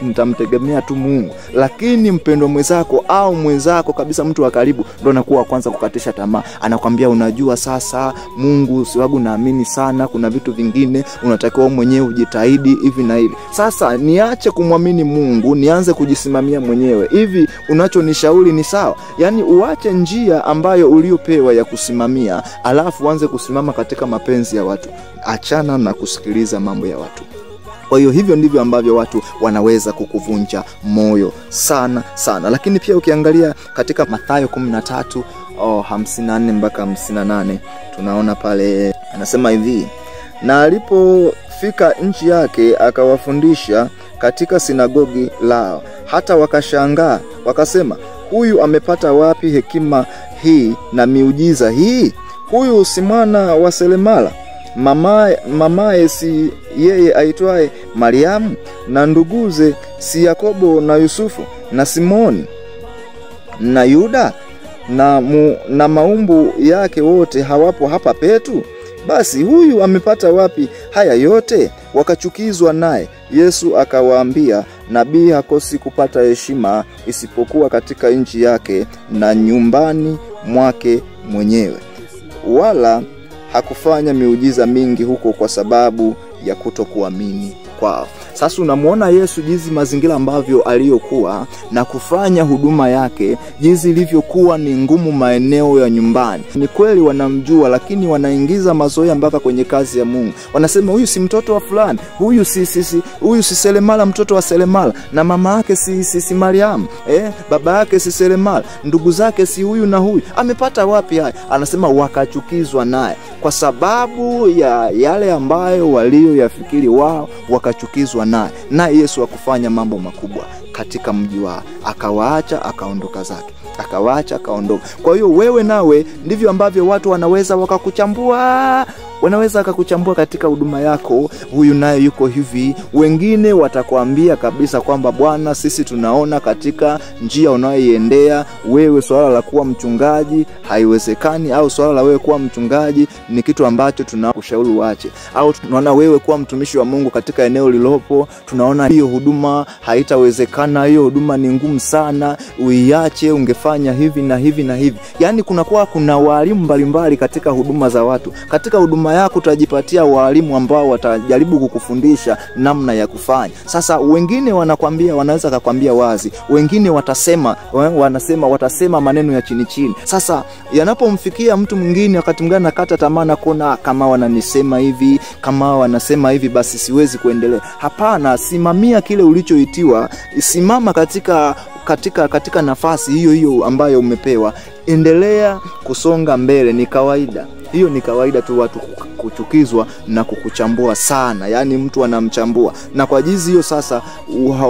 nitamtegemea tu Mungu. Lakini mpendwa mwenzako au mwenzako kabisa, mtu wa karibu, ndio anakuwa kwanza kukatisha tamaa. Anakuambia unajua sasa Mungu siwagu naamini sana, kuna vitu vingine unatakiwa mwenyewe ujitahidi hivi na hivi. Sasa niache kumwamini Mungu, nianze kujisimamia mwenyewe. Hivi unachonishauri ni sawa? Yaani uache njia ambayo uliopewa ya kusimamia, alafu uanze kusimama katika mapenzi ya watu. Achana na kusikiliza mambo ya watu. Kwa hiyo hivyo ndivyo ambavyo watu wanaweza kukuvunja moyo sana sana. Lakini pia ukiangalia katika Mathayo 13:54 mpaka 58, tunaona pale anasema hivi, na alipofika nchi yake akawafundisha katika sinagogi lao, hata wakashangaa wakasema, huyu amepata wapi hekima hii na miujiza hii? Huyu si mwana wa Selemala? Mamaye si yeye aitwaye Mariamu? Na nduguze si Yakobo na Yusufu na Simoni na Yuda? Na maumbu yake wote hawapo hapa petu? Basi huyu amepata wapi haya yote? Wakachukizwa naye. Yesu akawaambia, nabii hakosi kupata heshima isipokuwa katika nchi yake na nyumbani mwake mwenyewe. Wala hakufanya miujiza mingi huko kwa sababu ya kutokuamini kwao. Sasa unamuona Yesu jinsi mazingira ambavyo aliyokuwa na kufanya huduma yake, jinsi ilivyokuwa ni ngumu maeneo ya nyumbani. Ni kweli wanamjua, lakini wanaingiza mazoea mpaka kwenye kazi ya Mungu. Wanasema huyu si mtoto wa fulani, huyu si Selemala mtoto wa Selemala, na mama yake si Mariamu, baba yake si Selemala, ndugu zake si huyu na huyu. Amepata wapi haya? Anasema wakachukizwa naye kwa sababu ya yale ambayo walioyafikiri wao, wakachukizwa naye. Na Yesu akufanya mambo makubwa katika mji wao, akawaacha akaondoka zake, akawaacha akaondoka. Kwa hiyo wewe nawe ndivyo ambavyo watu wanaweza wakakuchambua wanaweza akakuchambua katika huduma yako, huyu naye yuko hivi. Wengine watakwambia kabisa kwamba bwana, sisi tunaona katika njia unayoiendea wewe swala la kuwa mchungaji haiwezekani, au swala la wewe kuwa mchungaji ni kitu ambacho tunakushauri uache, au tunaona wewe kuwa mtumishi wa Mungu katika eneo lilopo, tunaona hiyo huduma haitawezekana, hiyo huduma ni ngumu sana, uiache, ungefanya hivi na hivi na hivi. Yani kuna walimu mbalimbali katika huduma za watu. Katika huduma yako utajipatia walimu ambao watajaribu kukufundisha namna ya kufanya. Sasa wengine wanaweza kukwambia wazi, wengine watasema maneno ya chini chini. Sasa yanapomfikia mtu mwingine, wakati mwingine nakata tamaa na kuona kama wananisema hivi, kama wanasema hivi, basi siwezi kuendelea. Hapana, simamia kile ulichoitiwa, simama katika nafasi hiyo ambayo umepewa. Endelea kusonga mbele, ni kawaida. Hiyo ni kawaida tu watu kuchukizwa na kukuchambua sana. Yani mtu anamchambua. Na kwa jinsi hiyo sasa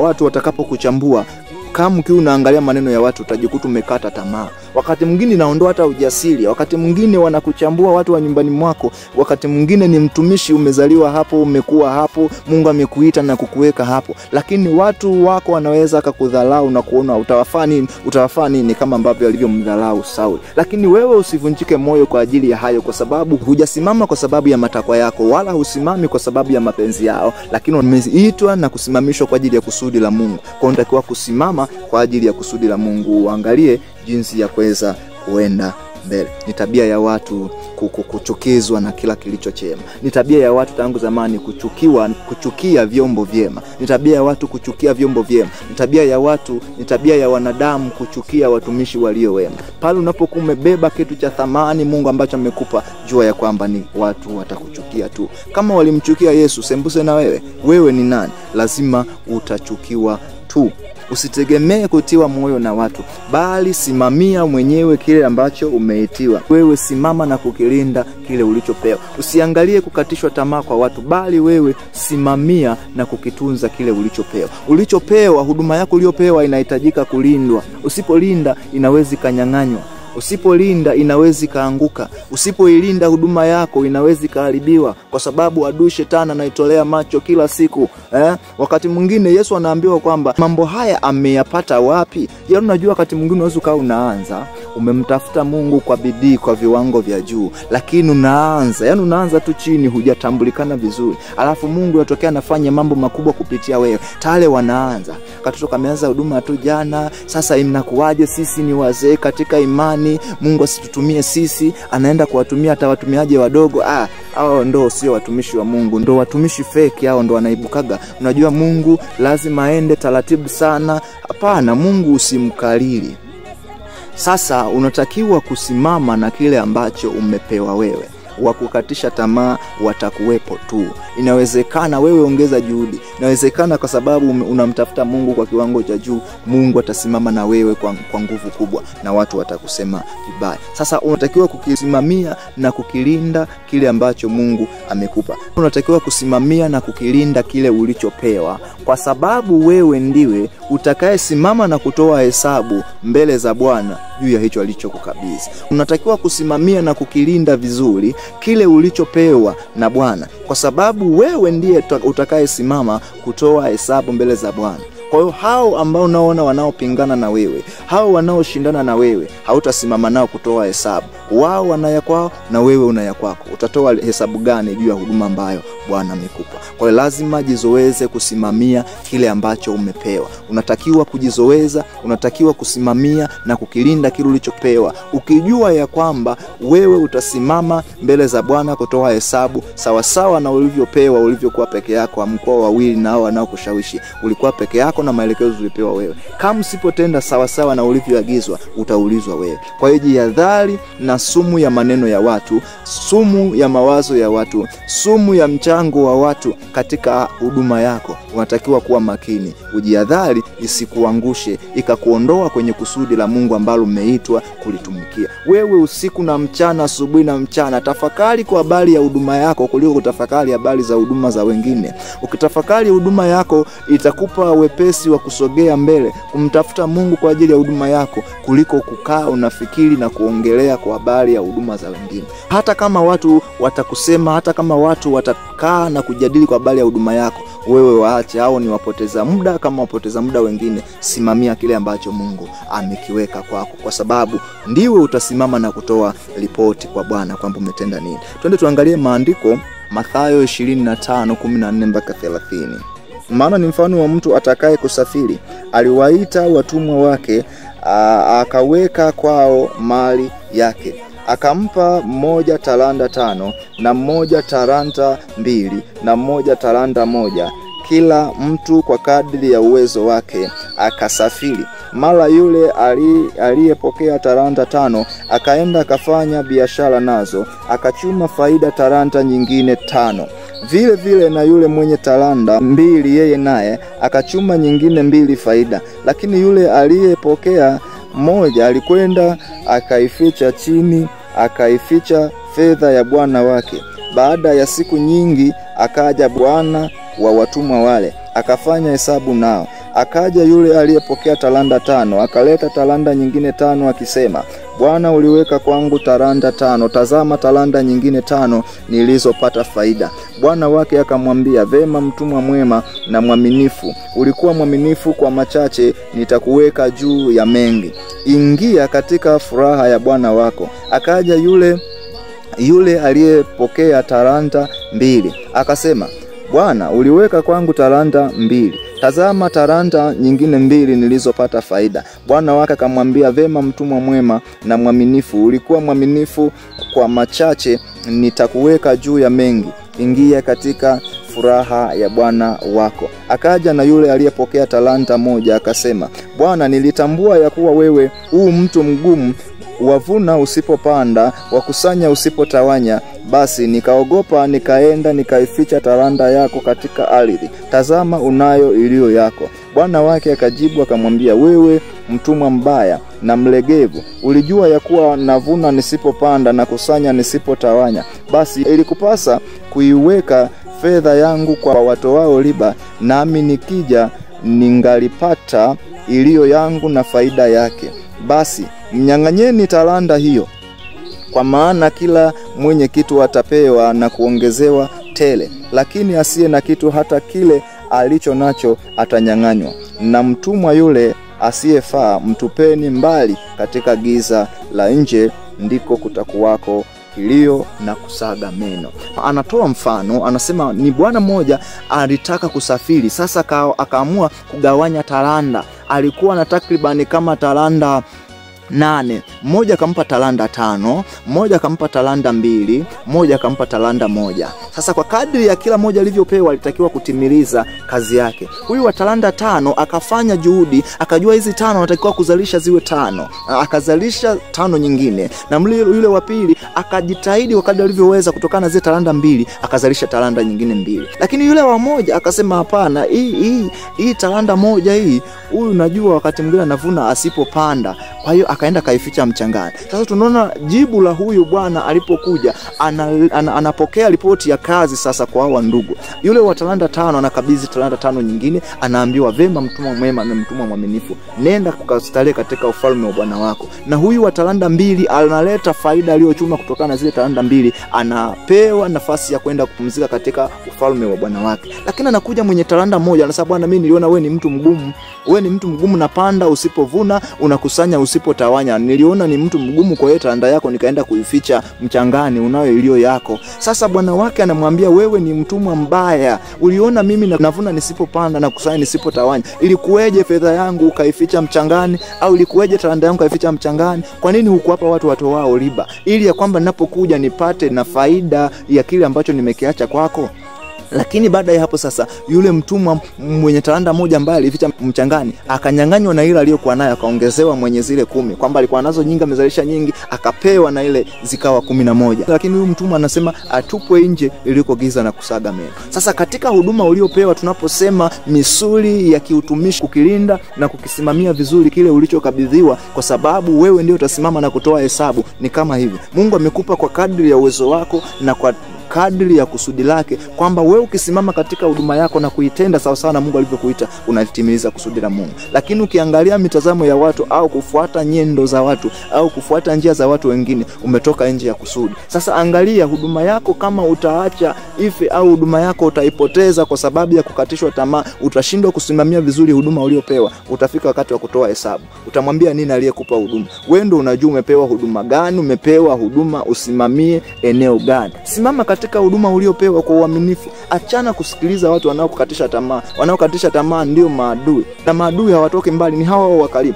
watu watakapokuchambua, kama ukiwa unaangalia maneno ya watu utajikuta umekata tamaa. Wakati mwingine inaondoa hata ujasiri. Wakati mwingine wanakuchambua watu wa nyumbani mwako. Wakati mwingine ni mtumishi, umezaliwa hapo, umekuwa hapo, Mungu amekuita na kukuweka hapo. Lakini watu wako wanaweza kukudharau na kuona utawafaa nini kama ambavyo alivyomdharau Sauli. Lakini wewe usivunjike moyo kwa ajili ya hayo, kwa sababu hujasimama kwa sababu ya matakwa yako, wala husimami kwa sababu ya mapenzi yao, lakini umeitwa na kusimamishwa kwa ajili ya kusudi la Mungu. Kwa unatakiwa kusimama kwa ajili ya kusudi la Mungu. Uangalie jinsi ya kuweza kuenda mbele. Ni tabia ya watu kuchukizwa na kila kilicho chema. Ni tabia ya watu tangu zamani kuchukia vyombo vyema. Ni tabia ya watu kuchukia vyombo vyema. Ni tabia ya wanadamu kuchukia watumishi walio wema. Pale unapokuwa umebeba kitu cha thamani Mungu ambacho amekupa, jua ya kwamba ni watu watakuchukia tu. Kama walimchukia Yesu, sembuse na wewe ni nani? Lazima utachukiwa tu. Usitegemee kutiwa moyo na watu, bali simamia mwenyewe kile ambacho umeitiwa. Wewe simama na kukilinda kile ulichopewa. Usiangalie kukatishwa tamaa kwa watu, bali wewe simamia na kukitunza kile ulichopewa. Huduma yako uliyopewa inahitajika kulindwa. Usipolinda inaweza kanyang'anywa. Usipolinda inawezi kaanguka. Usipoilinda huduma yako inawezi kaharibiwa, kwa sababu adui shetani anaitolea macho kila siku. Wakati mwingine Yesu anaambiwa kwamba mambo haya ameyapata wapi? Yaani unajua wakati mwingine unaweza ukawa unaanza umemtafuta Mungu kwa bidii kwa viwango vya juu, lakini unaanza tu chini, hujatambulikana vizuri. Alafu Mungu yatokea anafanya mambo makubwa kupitia wewe. Tale wanaanza. Katoto kameanza huduma tu jana, sasa inakuwaje sisi ni wazee katika imani, Mungu asitutumie sisi, anaenda kuwatumia hata watumiaje wadogo. Hao ndo sio watumishi wa Mungu, ndo watumishi fake, hao ndo wanaibukaga. Unajua Mungu lazima aende taratibu sana. Hapana, Mungu usimkalili. Sasa unatakiwa kusimama na kile ambacho umepewa wewe. Wakukatisha tamaa watakuwepo tu. Inawezekana wewe ongeza juhudi. Inawezekana kwa sababu unamtafuta Mungu kwa kiwango cha juu, Mungu atasimama na wewe kwa nguvu kubwa na watu watakusema vibaya. Sasa unatakiwa kukisimamia na kukilinda kile ambacho Mungu amekupa. Unatakiwa kusimamia na kukilinda kile ulichopewa, kwa sababu wewe ndiwe utakayesimama na kutoa hesabu mbele za Bwana juu ya hicho alichokukabidhi. Unatakiwa kusimamia na kukilinda vizuri kile ulichopewa na Bwana, kwa sababu wewe ndiye utakayesimama kutoa hesabu mbele za Bwana. Kwa hiyo hao ambao unaona wanaopingana na wewe, hao wanaoshindana na wewe, hautasimama nao kutoa hesabu. Wao wanaya kwao na wewe unaya kwako. Utatoa hesabu gani juu ya huduma ambayo Bwana amekupa? Kwa hiyo lazima jizoeze kusimamia kile ambacho umepewa. Unatakiwa kujizoeza, unatakiwa kusimamia na kukilinda kile ulichopewa, ukijua ya kwamba wewe utasimama mbele za Bwana kutoa hesabu sawa na ulivyopewa. Ulivyokuwa peke yako, hamkuwa wawili na hao wanaokushawishi. Ulikuwa peke yako na maelekezo ulipewa wewe. Kama usipotenda sawa na ulivyoagizwa, utaulizwa wewe. Kwa hiyo jihadhari na sumu ya maneno ya watu, sumu ya mawazo ya watu, sumu ya mchango wa watu katika huduma yako. unatakiwa kuwa makini. Ujihadhari isikuangushe ikakuondoa kwenye kusudi la Mungu ambalo umeitwa kulitumikia. Wewe usiku na mchana, asubuhi na mchana, tafakari kwa habari ya huduma yako kuliko kutafakari habari za huduma za wengine. Ukitafakari huduma yako itakupa wepesi wa kusogea mbele kumtafuta Mungu kwa ajili ya huduma yako kuliko kukaa unafikiri na kuongelea kwa habari ya huduma za wengine. Hata kama watu watakusema, hata kama watu watakaa na kujadili kwa habari ya huduma yako, wewe waache, hao ni wapoteza muda kama wapoteza muda wengine. Simamia kile ambacho Mungu amekiweka kwako, kwa sababu ndiwe utasimama na kutoa ripoti kwa Bwana kwamba umetenda nini. Twende tuangalie maandiko, Mathayo 25:14-30. Maana ni mfano wa mtu atakaye kusafiri, aliwaita watumwa wake, akaweka kwao mali yake. Akampa mmoja talanta 5, na mmoja talanta 2, na mmoja talanta 1, kila mtu kwa kadri ya uwezo wake. Akasafiri. Mara yule aliyepokea talanta 5 akaenda akafanya biashara nazo, akachuma faida talanta nyingine 5. Vile vile na yule mwenye talanta 2, yeye naye akachuma nyingine 2 faida. Lakini yule aliyepokea moja alikwenda akaificha chini, akaificha fedha ya bwana wake. Baada ya siku nyingi akaja bwana wa watumwa wale, akafanya hesabu nao. Akaja yule aliyepokea talanta 5, akaleta talanta nyingine 5 akisema, Bwana, uliweka kwangu talanta 5, tazama talanta nyingine 5 nilizopata faida. Bwana wake akamwambia, vema mtumwa mwema na mwaminifu, ulikuwa mwaminifu kwa machache, nitakuweka juu ya mengi. Ingia katika furaha ya bwana wako. Akaja yule aliyepokea talanta 2, akasema, Bwana, uliweka kwangu talanta 2, tazama talanta nyingine 2 nilizopata faida. Bwana wake akamwambia, vema mtumwa mwema na mwaminifu, ulikuwa mwaminifu kwa machache, nitakuweka juu ya mengi. Ingia katika furaha ya bwana wako. Akaja na yule aliyepokea talanta 1, akasema, Bwana, nilitambua ya kuwa wewe mtu mgumu, wavuna usipopanda, wakusanya usipotawanya. Basi nikaogopa, nikaenda nikaificha talanta yako katika ardhi. Tazama, unayo iliyo yako. Bwana wake akajibu akamwambia, wewe mtumwa mbaya na mlegevu, ulijua ya kuwa navuna nisipopanda na kusanya nisipotawanya. Basi ilikupasa kuiweka fedha yangu kwa watoao riba, nami nikija ningalipata iliyo yangu na faida yake. Basi mnyang'anyeni talanta hiyo, kwa maana kila mwenye kitu atapewa na kuongezewa tele, lakini asiye na kitu hata kile alicho nacho atanyang'anywa. Na mtumwa yule asiyefaa mtupeni mbali katika giza la nje, ndiko kutakuwako kilio na kusaga meno. Anatoa mfano, anasema ni bwana mmoja alitaka kusafiri. Sasa akaamua kugawanya talanta. Alikuwa na takribani kama talanta 8. Mmoja akampa talanta 5, mmoja akampa talanta 2, mmoja akampa talanta 1. Sasa kwa kadri ya kila mmoja alivyopewa alitakiwa kutimiliza kazi yake. Huyu wa talanta 5 akafanya juhudi, akajua hizi 5 anatakiwa kuzalisha ziwe 5. Akazalisha 5 nyingine. Na yule wa pili akajitahidi kwa kadri alivyoweza, kutokana na zile talanta 2 akazalisha talanta nyingine 2. Lakini yule wa moja akasema, hapana, hii talanta 1 hii, huyu najua wakati mwingine anavuna asipopanda. Kwa hiyo akaenda kaificha mchangani. Sasa tunaona jibu la huyu bwana alipokuja, anapokea ripoti ya kazi sasa kwa hawa ndugu. Yule wa talanta 5 anakabidhi talanta 5 nyingine, anaambiwa, vema mtumwa mwema na mtumwa mwaminifu, nenda kukastarehe katika ufalme wa bwana wako. Na huyu wa talanta 2 analeta faida aliyochuma kutokana na zile talanta 2, anapewa nafasi ya kwenda kupumzika katika ufalme wa bwana wake. Lakini anakuja mwenye talanta 1, anasema, Bwana, mimi niliona wewe ni mtu mgumu. Wewe ni mtu mgumu, napanda usipovuna, unakusanya usipotawanya. Niliona ni mtu mgumu, kwa hiyo talanta yako nikaenda kuificha mchangani, unayo iliyo yako. Sasa bwana wake anamwambia, wewe ni mtumwa mbaya. Uliona mimi navuna nisipopanda na kusanya nisipotawanya. Ilikuweje fedha yangu ukaificha mchangani? Au ilikuweje talanta yangu ukaificha mchangani? Kwa nini hukuwapa watu watoao riba, ili ya kwamba ninapokuja nipate na faida ya kile ambacho nimekiacha kwako? Lakini baada ya hapo sasa, yule mtumwa mwenye talanta moja ambaye alificha mchangani akanyang'anywa na ile aliyokuwa nayo, akaongezewa mwenye zile 10, kwamba alikuwa nazo nyingi, amezalisha nyingi, akapewa na ile zikawa 11. Lakini huyu mtumwa anasema atupwe nje iliko giza na kusaga meno. Sasa katika huduma uliopewa, tunaposema misuli ya kiutumishi, kukilinda na kukisimamia vizuri kile ulichokabidhiwa, kwa sababu wewe ndio utasimama na kutoa hesabu, ni kama hivi. Mungu amekupa kwa kadri ya uwezo wako na kwa kadri ya kusudi lake, kwamba wewe ukisimama katika huduma yako na kuitenda sawa sawa na Mungu alivyokuita, unatimiliza kusudi la Mungu. Lakini ukiangalia mitazamo ya watu au kufuata nyendo za watu au kufuata njia za watu wengine, umetoka nje ya kusudi. Sasa angalia huduma yako, kama utaacha ife au huduma yako utaipoteza kwa sababu ya kukatishwa tamaa, utashindwa kusimamia vizuri huduma uliopewa. Utafika wakati wa kutoa hesabu. Utamwambia nini aliyekupa huduma? Wewe ndio unajua umepewa huduma gani, umepewa huduma usimamie eneo gani. Simama katika huduma uliopewa kwa uaminifu. Achana kusikiliza watu wanaokukatisha tamaa. Wanaokatisha tamaa ndio maadui, na maadui hawatoki mbali, ni hawa wa karibu.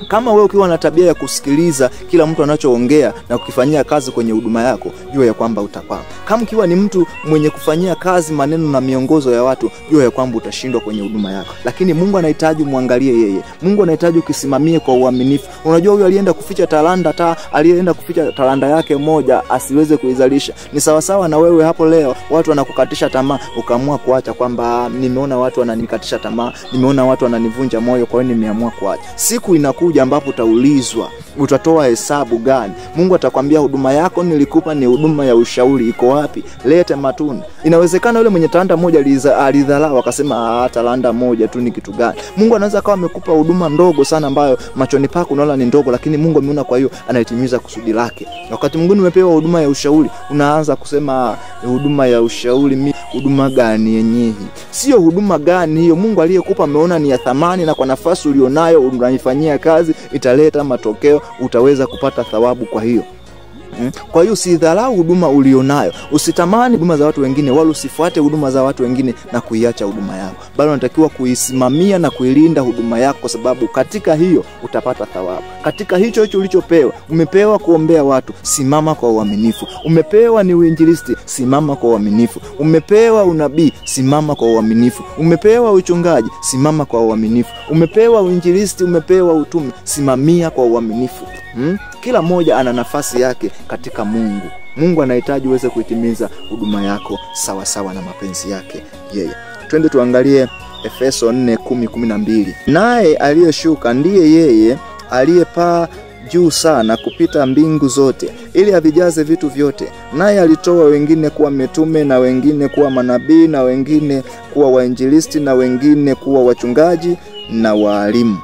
Kama wewe ukiwa na tabia ya kusikiliza kila mtu anachoongea na kukifanyia kazi kwenye huduma yako, jua ya kwamba utakwama. Kama ukiwa ni mtu mwenye kufanyia kazi maneno na miongozo ya watu, jua ya kwamba utashindwa kwenye huduma yako. Lakini Mungu anahitaji muangalie yeye. Mungu anahitaji ukisimamie kwa uaminifu. Unajua huyu alienda kuficha talanta, alienda kuficha talanta yake moja asiweze kuizalisha. Ni sawa sawa na wewe hapo leo watu wanakukatisha tamaa, ukaamua kuacha, kwamba nimeona watu wananikatisha tamaa, nimeona watu wananivunja moyo, kwa hiyo nimeamua kuacha. Siku inakuja ambapo utaulizwa, utatoa hesabu gani? Mungu atakwambia huduma yako nilikupa ni huduma ya ushauri, iko wapi? Lete matunda. Inawezekana yule mwenye talanta moja alidharau akasema talanta moja tu ni kitu gani? Mungu anaweza akawa amekupa huduma ndogo sana ambayo machoni pako unaona ni ndogo, lakini Mungu ameona, kwa hiyo anaitimiza kusudi lake. Wakati mwingine umepewa huduma ya ushauri, unaanza kusema huduma ya ushauri, huduma gani yenyewe? Sio huduma gani hiyo. Mungu aliyekupa ameona ni ya thamani, na kwa nafasi ulionayo unaifanyia kazi, italeta matokeo, utaweza kupata thawabu kwa hiyo. Kwa hiyo usidharau huduma ulionayo. Usitamani huduma za watu wengine, wala usifuate huduma za watu wengine na kuiacha huduma yako. Bali unatakiwa kuisimamia na kuilinda huduma yako, kwa sababu katika hiyo utapata thawabu. Katika hicho ulichopewa, umepewa kuombea watu, simama kwa uaminifu. Umepewa ni uinjilisti, simama kwa uaminifu. Umepewa unabii, simama kwa uaminifu. Umepewa uchungaji, simama kwa uaminifu. Umepewa uinjilisti, umepewa utume, simamia kwa uaminifu. Kila mmoja ana nafasi yake katika Mungu. Mungu anahitaji uweze kuitimiza huduma yako sawa sawa na mapenzi yake yeye. Twende tuangalie Efeso 4:10-12. Naye aliyeshuka ndiye yeye aliyepaa juu sana kupita mbingu zote, ili avijaze vitu vyote. Naye alitoa wengine kuwa mitume, na wengine kuwa manabii, na wengine kuwa wainjilisti, na wengine kuwa wachungaji na waalimu,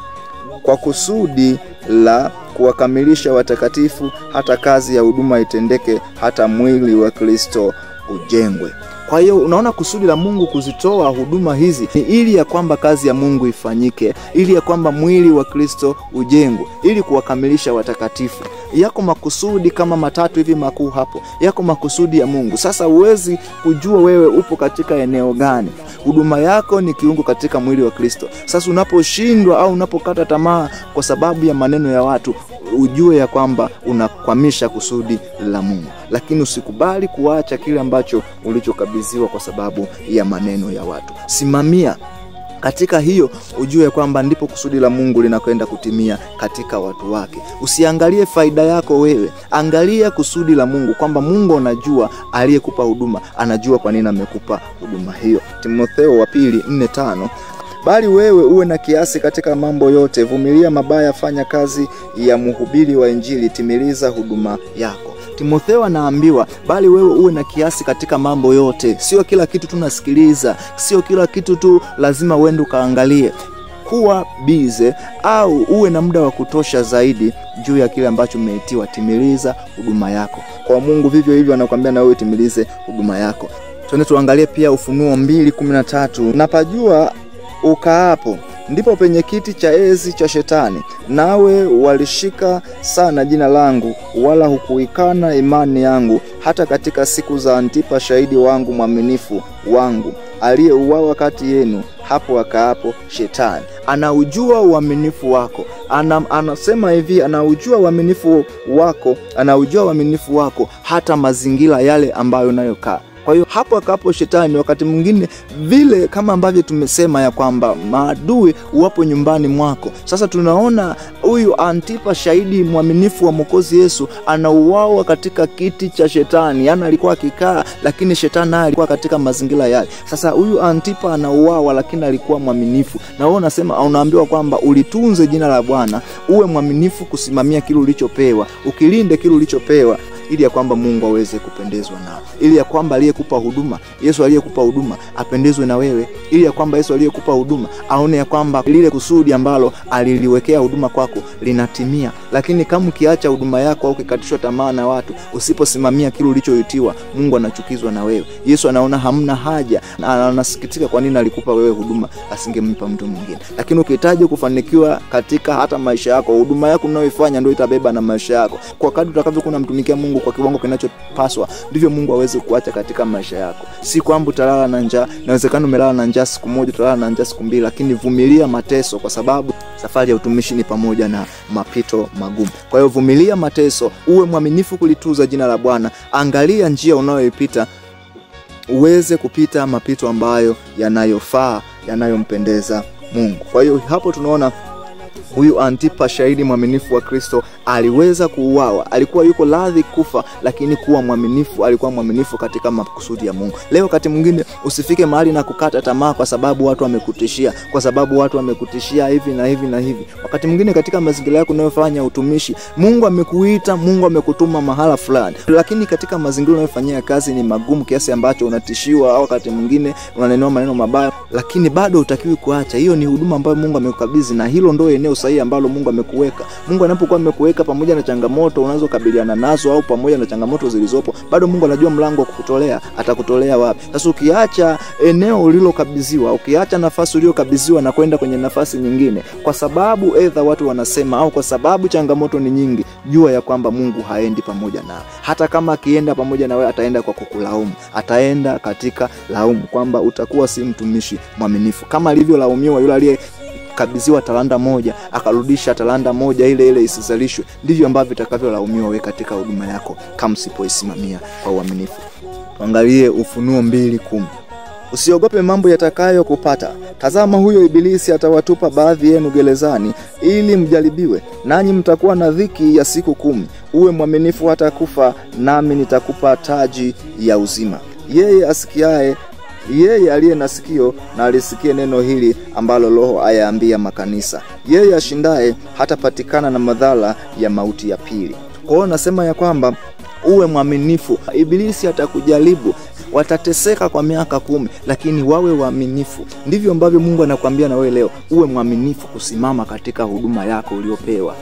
kwa kusudi la kuwakamilisha watakatifu, hata kazi ya huduma itendeke, hata mwili wa Kristo ujengwe. Kwa hiyo unaona kusudi la Mungu kuzitoa huduma hizi ni ili ya kwamba kazi ya Mungu ifanyike, ili ya kwamba mwili wa Kristo ujengwe, ili kuwakamilisha watakatifu. Yako makusudi kama matatu hivi makuu hapo. Yako makusudi ya Mungu. Sasa uwezi kujua wewe upo katika eneo gani. Huduma yako ni kiungo katika mwili wa Kristo. Sasa unaposhindwa au unapokata tamaa kwa sababu ya maneno ya watu, ujue ya kwamba unakwamisha kusudi la Mungu. Lakini usikubali kuacha kile ambacho ulichokabidhiwa kwa sababu ya maneno ya watu. Simamia katika hiyo, ujue kwamba ndipo kusudi la Mungu linakwenda kutimia katika watu wake. Usiangalie faida yako wewe, angalia kusudi la Mungu, kwamba Mungu anajua aliyekupa huduma, anajua kwa nini amekupa huduma hiyo. Timotheo wa 2:4-5. Bali wewe uwe na kiasi katika mambo yote, vumilia mabaya, fanya kazi ya mhubiri wa Injili, timiliza huduma yako. Timotheo anaambiwa bali wewe uwe na kiasi katika mambo yote. Sio kila kitu tunasikiliza, sio kila kitu tu lazima uende kaangalie. Kuwa bize au uwe na muda wa kutosha zaidi juu ya kile ambacho umeitiwa. Timiliza huduma yako. Kwa Mungu vivyo hivyo anakuambia na wewe timilize huduma yako. Twende tuangalie pia Ufunuo 2:13. Napajua ukaapo ndipo penye kiti cha enzi cha Shetani, nawe walishika sana jina langu, wala hukuikana imani yangu, hata katika siku za Antipa shahidi wangu mwaminifu wangu, aliyeuawa kati yenu, hapo akaapo Shetani. Anaujua uaminifu wako. Anasema hivi, anaujua uaminifu wako, anaujua uaminifu wako hata mazingira yale ambayo unayokaa. Kwa hiyo hapo shetani wakati mwingine vile kama ambavyo tumesema ya kwamba maadui wapo nyumbani mwako. Sasa tunaona huyu Antipa, shahidi mwaminifu wa Mwokozi Yesu, anauawa katika kiti cha shetani. Yaani alikuwa akikaa lakini shetani naye alikuwa katika mazingira yale. Sasa huyu Antipa anauawa lakini alikuwa mwaminifu. Na wewe unasema, unaambiwa kwamba ulitunze jina la Bwana, uwe mwaminifu kusimamia kile ulichopewa, ukilinde kile ulichopewa, ili ya kwamba Mungu aweze kupendezwa nao, ili ya kwamba aliyekupa huduma, Yesu aliyekupa huduma apendezwe na wewe, ili ya kwamba Yesu aliyekupa huduma aone ya kwamba lile kusudi ambalo aliliwekea huduma kwako linatimia. Lakini kama ukiacha huduma yako au ukikatishwa tamaa na watu, usiposimamia kile ulichoitiwa, Mungu anachukizwa na wewe. Yesu anaona hamna haja na anasikitika kwa nini alikupa wewe huduma, asingempa mtu mwingine. Lakini ukihitaji kufanikiwa katika hata maisha yako, huduma yako unayoifanya ndio itabeba na maisha yako. Kwa kadri utakavyokuwa mtumikia Mungu kwa kiwango kinachopaswa, ndivyo Mungu aweze kuacha katika maisha yako. Si kwamba utalala na njaa. Inawezekana umelala na njaa siku moja, utalala na njaa siku mbili, lakini vumilia mateso, kwa sababu safari ya utumishi ni pamoja na mapito magumu. Kwa hiyo vumilia mateso, uwe mwaminifu kulituza jina la Bwana. Angalia njia unayoipita uweze kupita mapito ambayo yanayofaa, yanayompendeza Mungu. Kwa hiyo hapo tunaona huyu Antipa, shahidi mwaminifu wa Kristo, aliweza kuuawa. Alikuwa yuko radhi kufa, lakini kuwa mwaminifu, alikuwa mwaminifu katika makusudi ya Mungu. Leo wakati mwingine usifike mahali na kukata tamaa kwa sababu watu wamekutishia, hivi na hivi na hivi. Wakati mwingine katika mazingira yako unayofanya utumishi, Mungu amekuita, Mungu amekutuma mahala fulani, lakini katika mazingira unayofanyia kazi ni magumu kiasi ambacho unatishiwa, au wakati mwingine unanenewa maneno mabaya, lakini bado utakiwi kuacha. Hiyo ni huduma ambayo Mungu amekukabidhi, na hilo ndio eneo sahihi ambalo Mungu amekuweka. Mungu anapokuwa amekuweka, pamoja na changamoto unazokabiliana nazo au pamoja na changamoto zilizopo, bado Mungu anajua mlango wa kukutolea, atakutolea wapi. Sasa ukiacha eneo ulilokabidhiwa, ukiacha nafasi uliyokabidhiwa na kwenda kwenye nafasi nyingine, kwa sababu aidha watu wanasema au kwa sababu changamoto ni nyingi, jua ya kwamba Mungu haendi pamoja nawe. Hata kama akienda pamoja na wewe, ataenda kwa kukulaumu, ataenda katika laumu kwamba utakuwa si mtumishi mwaminifu. Kama alivyolaumiwa yule aliye kabidhiwa talanta moja akarudisha talanta moja ile isizalishwe, ndivyo ambavyo itakavyolaumiwa wewe katika huduma yako kama usipoisimamia kwa uaminifu. Tuangalie Ufunuo 2:10. Usiogope mambo yatakayo kupata. Tazama, huyo ibilisi atawatupa baadhi yenu gerezani ili mjaribiwe, nanyi mtakuwa na dhiki ya siku 10. Uwe mwaminifu hata kufa, nami nitakupa taji ya uzima. Yeye aliye na sikio na alisikie neno hili ambalo Roho ayaambia makanisa. Yeye ashindaye hatapatikana na madhara ya mauti ya pili. Kwa hiyo nasema ya kwamba uwe mwaminifu. Ibilisi atakujaribu, watateseka kwa miaka 10, lakini wawe waaminifu. Ndivyo ambavyo Mungu anakuambia na wewe leo, uwe mwaminifu kusimama katika huduma yako uliopewa.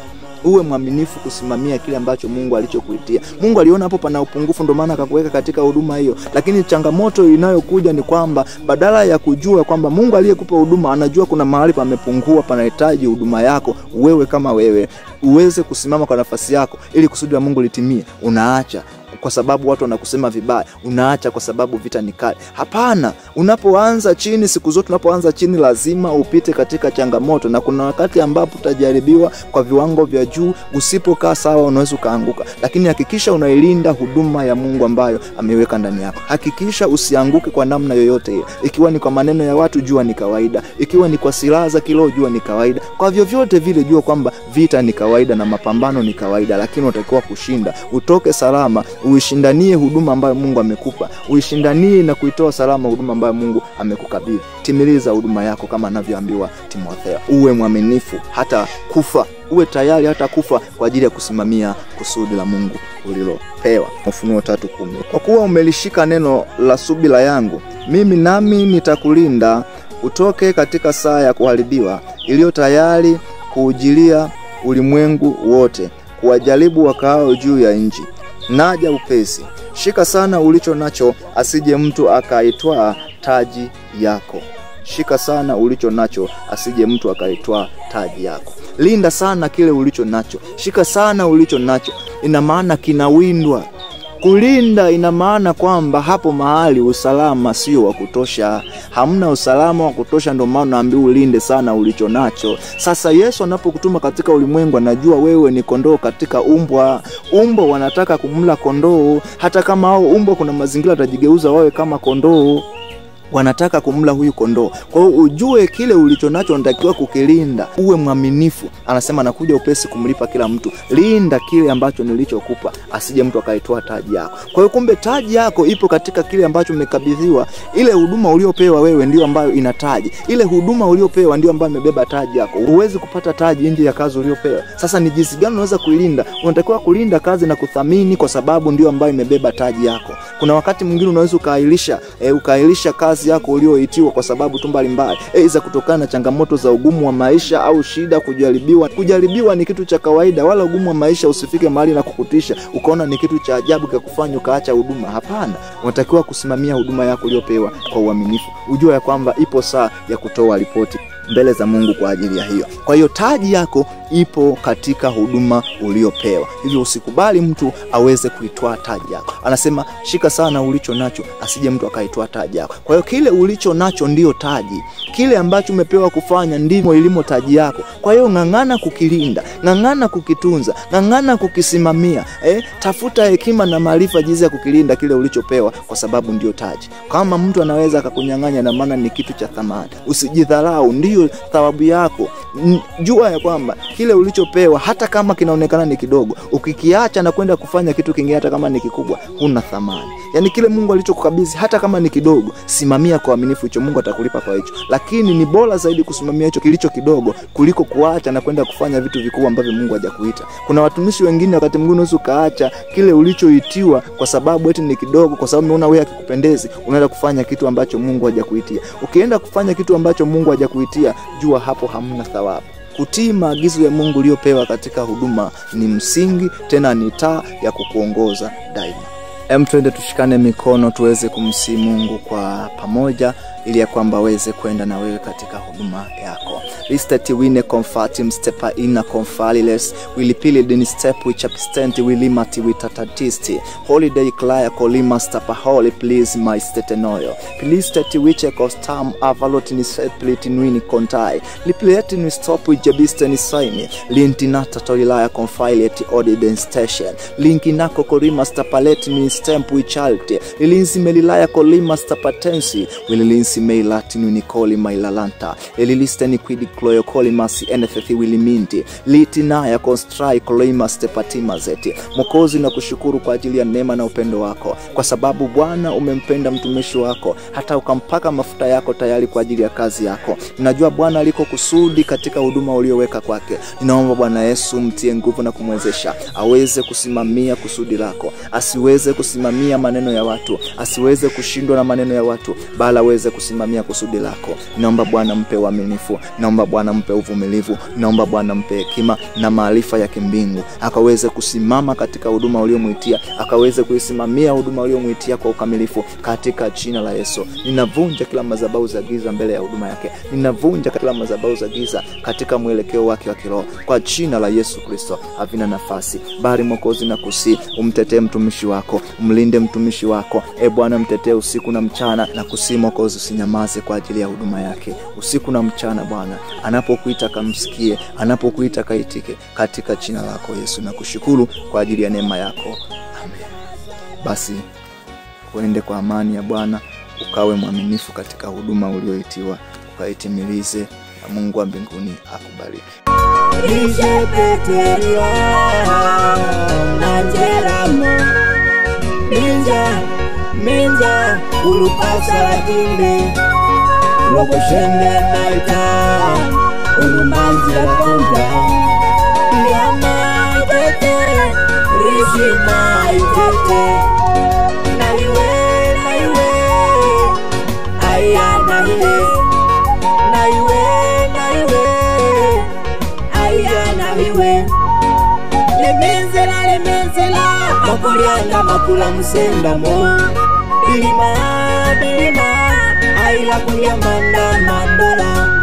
Uwe mwaminifu kusimamia kile ambacho Mungu alichokuitia. Mungu aliona hapo pana upungufu, ndio maana akakuweka katika huduma hiyo. Lakini changamoto inayokuja ni kwamba badala ya kujua kwamba Mungu aliyekupa huduma anajua kuna mahali pamepungua, panahitaji huduma yako, wewe kama wewe uweze kusimama kwa nafasi yako ili kusudi la Mungu litimie, unaacha kwa sababu watu wanakusema vibaya, unaacha kwa sababu vita ni kali. Hapana, unapoanza chini, siku zote unapoanza chini lazima upite katika changamoto, na kuna wakati ambapo utajaribiwa kwa viwango vya juu. Usipokaa sawa unaweza kaanguka, lakini hakikisha unailinda huduma ya Mungu ambayo ameweka ndani yako. Hakikisha usianguke kwa namna yoyote ile. Ikiwa ni kwa maneno ya watu, jua ni kawaida. Ikiwa ni kwa silaha za kiroho, jua ni kawaida. Kwa vyovyote vile jua kwamba vita ni kawaida na mapambano ni kawaida, lakini unatakiwa kushinda. Utoke salama, uishindanie huduma ambayo Mungu amekupa. Uishindanie na kuitoa salama huduma ambayo Mungu amekukabidhi. Timiliza huduma yako kama anavyoambiwa Timotheo. Uwe mwaminifu hata kufa. Uwe tayari hata kufa kwa ajili ya kusimamia kusudi la Mungu ulilopewa. Ufunuo 3:10. Kwa kuwa umelishika neno la subira yangu, mimi nami nitakulinda utoke katika saa ya kuharibiwa iliyo tayari kuujilia ulimwengu wote, kuwajaribu wakaao juu ya nchi. Naja upesi. Shika sana ulicho nacho, asije mtu akaitwaa taji yako. Shika sana ulicho nacho, asije mtu akaitwaa taji yako. Linda sana kile ulicho nacho. Shika sana ulicho nacho. Ina maana kinawindwa. Kulinda ina maana kwamba hapo mahali usalama sio wa kutosha. Hamna usalama wa kutosha, ndio maana naambiwa ulinde sana ulicho nacho. Sasa Yesu anapokutuma katika ulimwengu anajua wewe ni kondoo katika umbwa. Umbwa wanataka kumla kondoo, hata kama hao umbwa kuna mazingira atajigeuza wawe kama kondoo. Wanataka kumla huyu kondoo. Kwa hiyo ujue kile ulicho nacho unatakiwa kukilinda. Uwe mwaminifu. Anasema nakuja upesi kumlipa kila mtu. Linda kile ambacho nilichokupa, asije mtu akaitoa taji yako. Kwa hiyo kumbe taji yako ipo katika kile ambacho umekabidhiwa. Ile huduma uliopewa wewe ndio ambayo ina taji. Ile huduma uliopewa ndio ambayo imebeba taji yako. Huwezi kupata taji nje ya kazi uliopewa. Sasa ni jinsi gani unaweza kuilinda? Unatakiwa kulinda kazi na kuthamini, kwa sababu ndio ambayo imebeba taji yako. Kuna wakati mwingine unaweza ukailisha kazi yako ulioitiwa kwa sababu tu mbalimbali, za kutokana na changamoto za ugumu wa maisha au shida, kujaribiwa. Kujaribiwa ni kitu cha kawaida, wala ugumu wa maisha usifike mahali na kukutisha ukaona ni kitu cha ajabu kukufanya ukaacha huduma. Hapana, unatakiwa kusimamia huduma yako uliyopewa kwa uaminifu. Ujue ya kwamba ipo saa ya kutoa ripoti mbele za Mungu kwa ajili ya hiyo. Kwa hiyo taji yako ipo katika huduma uliopewa. Hivyo usikubali mtu aweze kuitoa taji yako. Anasema shika sana ulicho nacho, asije mtu akaitoa taji yako. Kwa hiyo kile ulicho nacho ndio taji. Kile ambacho umepewa kufanya ndivyo ilimo taji yako. Kwa hiyo ng'ang'ana kukilinda, ng'ang'ana kukitunza, ng'ang'ana kukisimamia. Tafuta hekima na maarifa jinsi ya kukilinda kile ulichopewa, kwa sababu ndio taji. Kama mtu anaweza akakunyang'anya, na maana ni kitu cha thamani. Usijidharau, ndio thawabu yako. Jua ya kwamba kile ulichopewa hata kama kinaonekana ni kidogo, ukikiacha na kwenda kufanya kitu kingine hata kama ni kikubwa, huna thamani. Yaani kile Mungu alichokukabidhi hata kama ni kidogo, simamia kwa uaminifu, hicho Mungu atakulipa kwa hicho. Lakini ni bora zaidi kusimamia hicho kilicho kidogo kuliko kuacha na kwenda kufanya vitu vikubwa ambavyo Mungu hajakuita. Kuna watumishi wengine wakati mwingine unaweza kaacha kile ulichoitiwa kwa sababu eti ni kidogo, kwa sababu unaona wewe hakikupendezi, unaenda kufanya kitu ambacho Mungu hajakuitia. Ukienda kufanya kitu ambacho Mungu hajakuitia, jua hapo hamna thawabu. Kutii maagizo ya Mungu uliyopewa katika huduma ni msingi, tena ni taa ya kukuongoza daima. Twende tushikane mikono tuweze kumsihi Mungu kwa pamoja, ili ya kwamba aweze kwenda na wewe katika huduma yako. Listati wine comfortim stepa ina confaliles, wilipili dini step which abstent wilimati witatatisti, holiday claya kolima stapa holy please my stetenoyo, pilistati which costam avalot ni seplit nwini kontai, lipleti ni stop which abiste ni saini, lintinata tolilaya confileti odiden station, linkinako kolima stapalet ni stamp which alte, lilinsi melilaya kolima stapatensi, wililinsi meilatinu nikoli mailalanta, elilisteni quidi kloyo kolimasi enethethi wiliminti, litinaya konstrai koloima stepatimazeti. Mwokozi na kushukuru kwa ajili ya neema na upendo wako, kwa sababu Bwana umempenda mtumishi wako hata ukampaka mafuta yako tayari kwa ajili ya kazi yako. Ninajua Bwana aliko kusudi katika huduma ulioweka kwake. Ninaomba Bwana Yesu mtie nguvu na kumwezesha aweze kusimamia kusudi lako, asiweze kusimamia maneno ya watu, asiweze kushindwa na maneno ya watu, bali aweze kusimamia kusudi lako. Naomba Bwana mpe uaminifu, naomba Bwana mpe uvumilivu, naomba Bwana mpe hekima na maarifa ya kimbingu, akaweze kusimama katika huduma uliomuitia, akaweze kuisimamia huduma uliomuitia kwa ukamilifu katika jina la Yesu. Ninavunja kila madhabahu za giza mbele ya huduma yake. Ninavunja kila madhabahu za giza katika mwelekeo wake wa kiroho. Kwa jina la Yesu Kristo havina nafasi. Bali Mwokozi na kusi umtetee mtumishi wako, umlinde mtumishi wako. Bwana mtetee usiku na mchana, na kusi Mwokozi usinyamaze kwa ajili ya huduma yake. Usiku na mchana Bwana, anapokuita kamsikie, anapokuita kaitike, katika jina lako Yesu. Na kushukuru kwa ajili ya neema yako. Amen. Basi uende kwa amani ya Bwana, ukawe mwaminifu katika huduma ulioitiwa, ukaitimilize, na Mungu wa mbinguni akubariki. Minja ulupasa lakinde Roboshende naita Ulumanzi ya konja Yama itete Rishima itete Naiwe Aya naiwe Aya naiwe Lemenzela Makurianga makula musenda mo Bilima Aila kuya mandola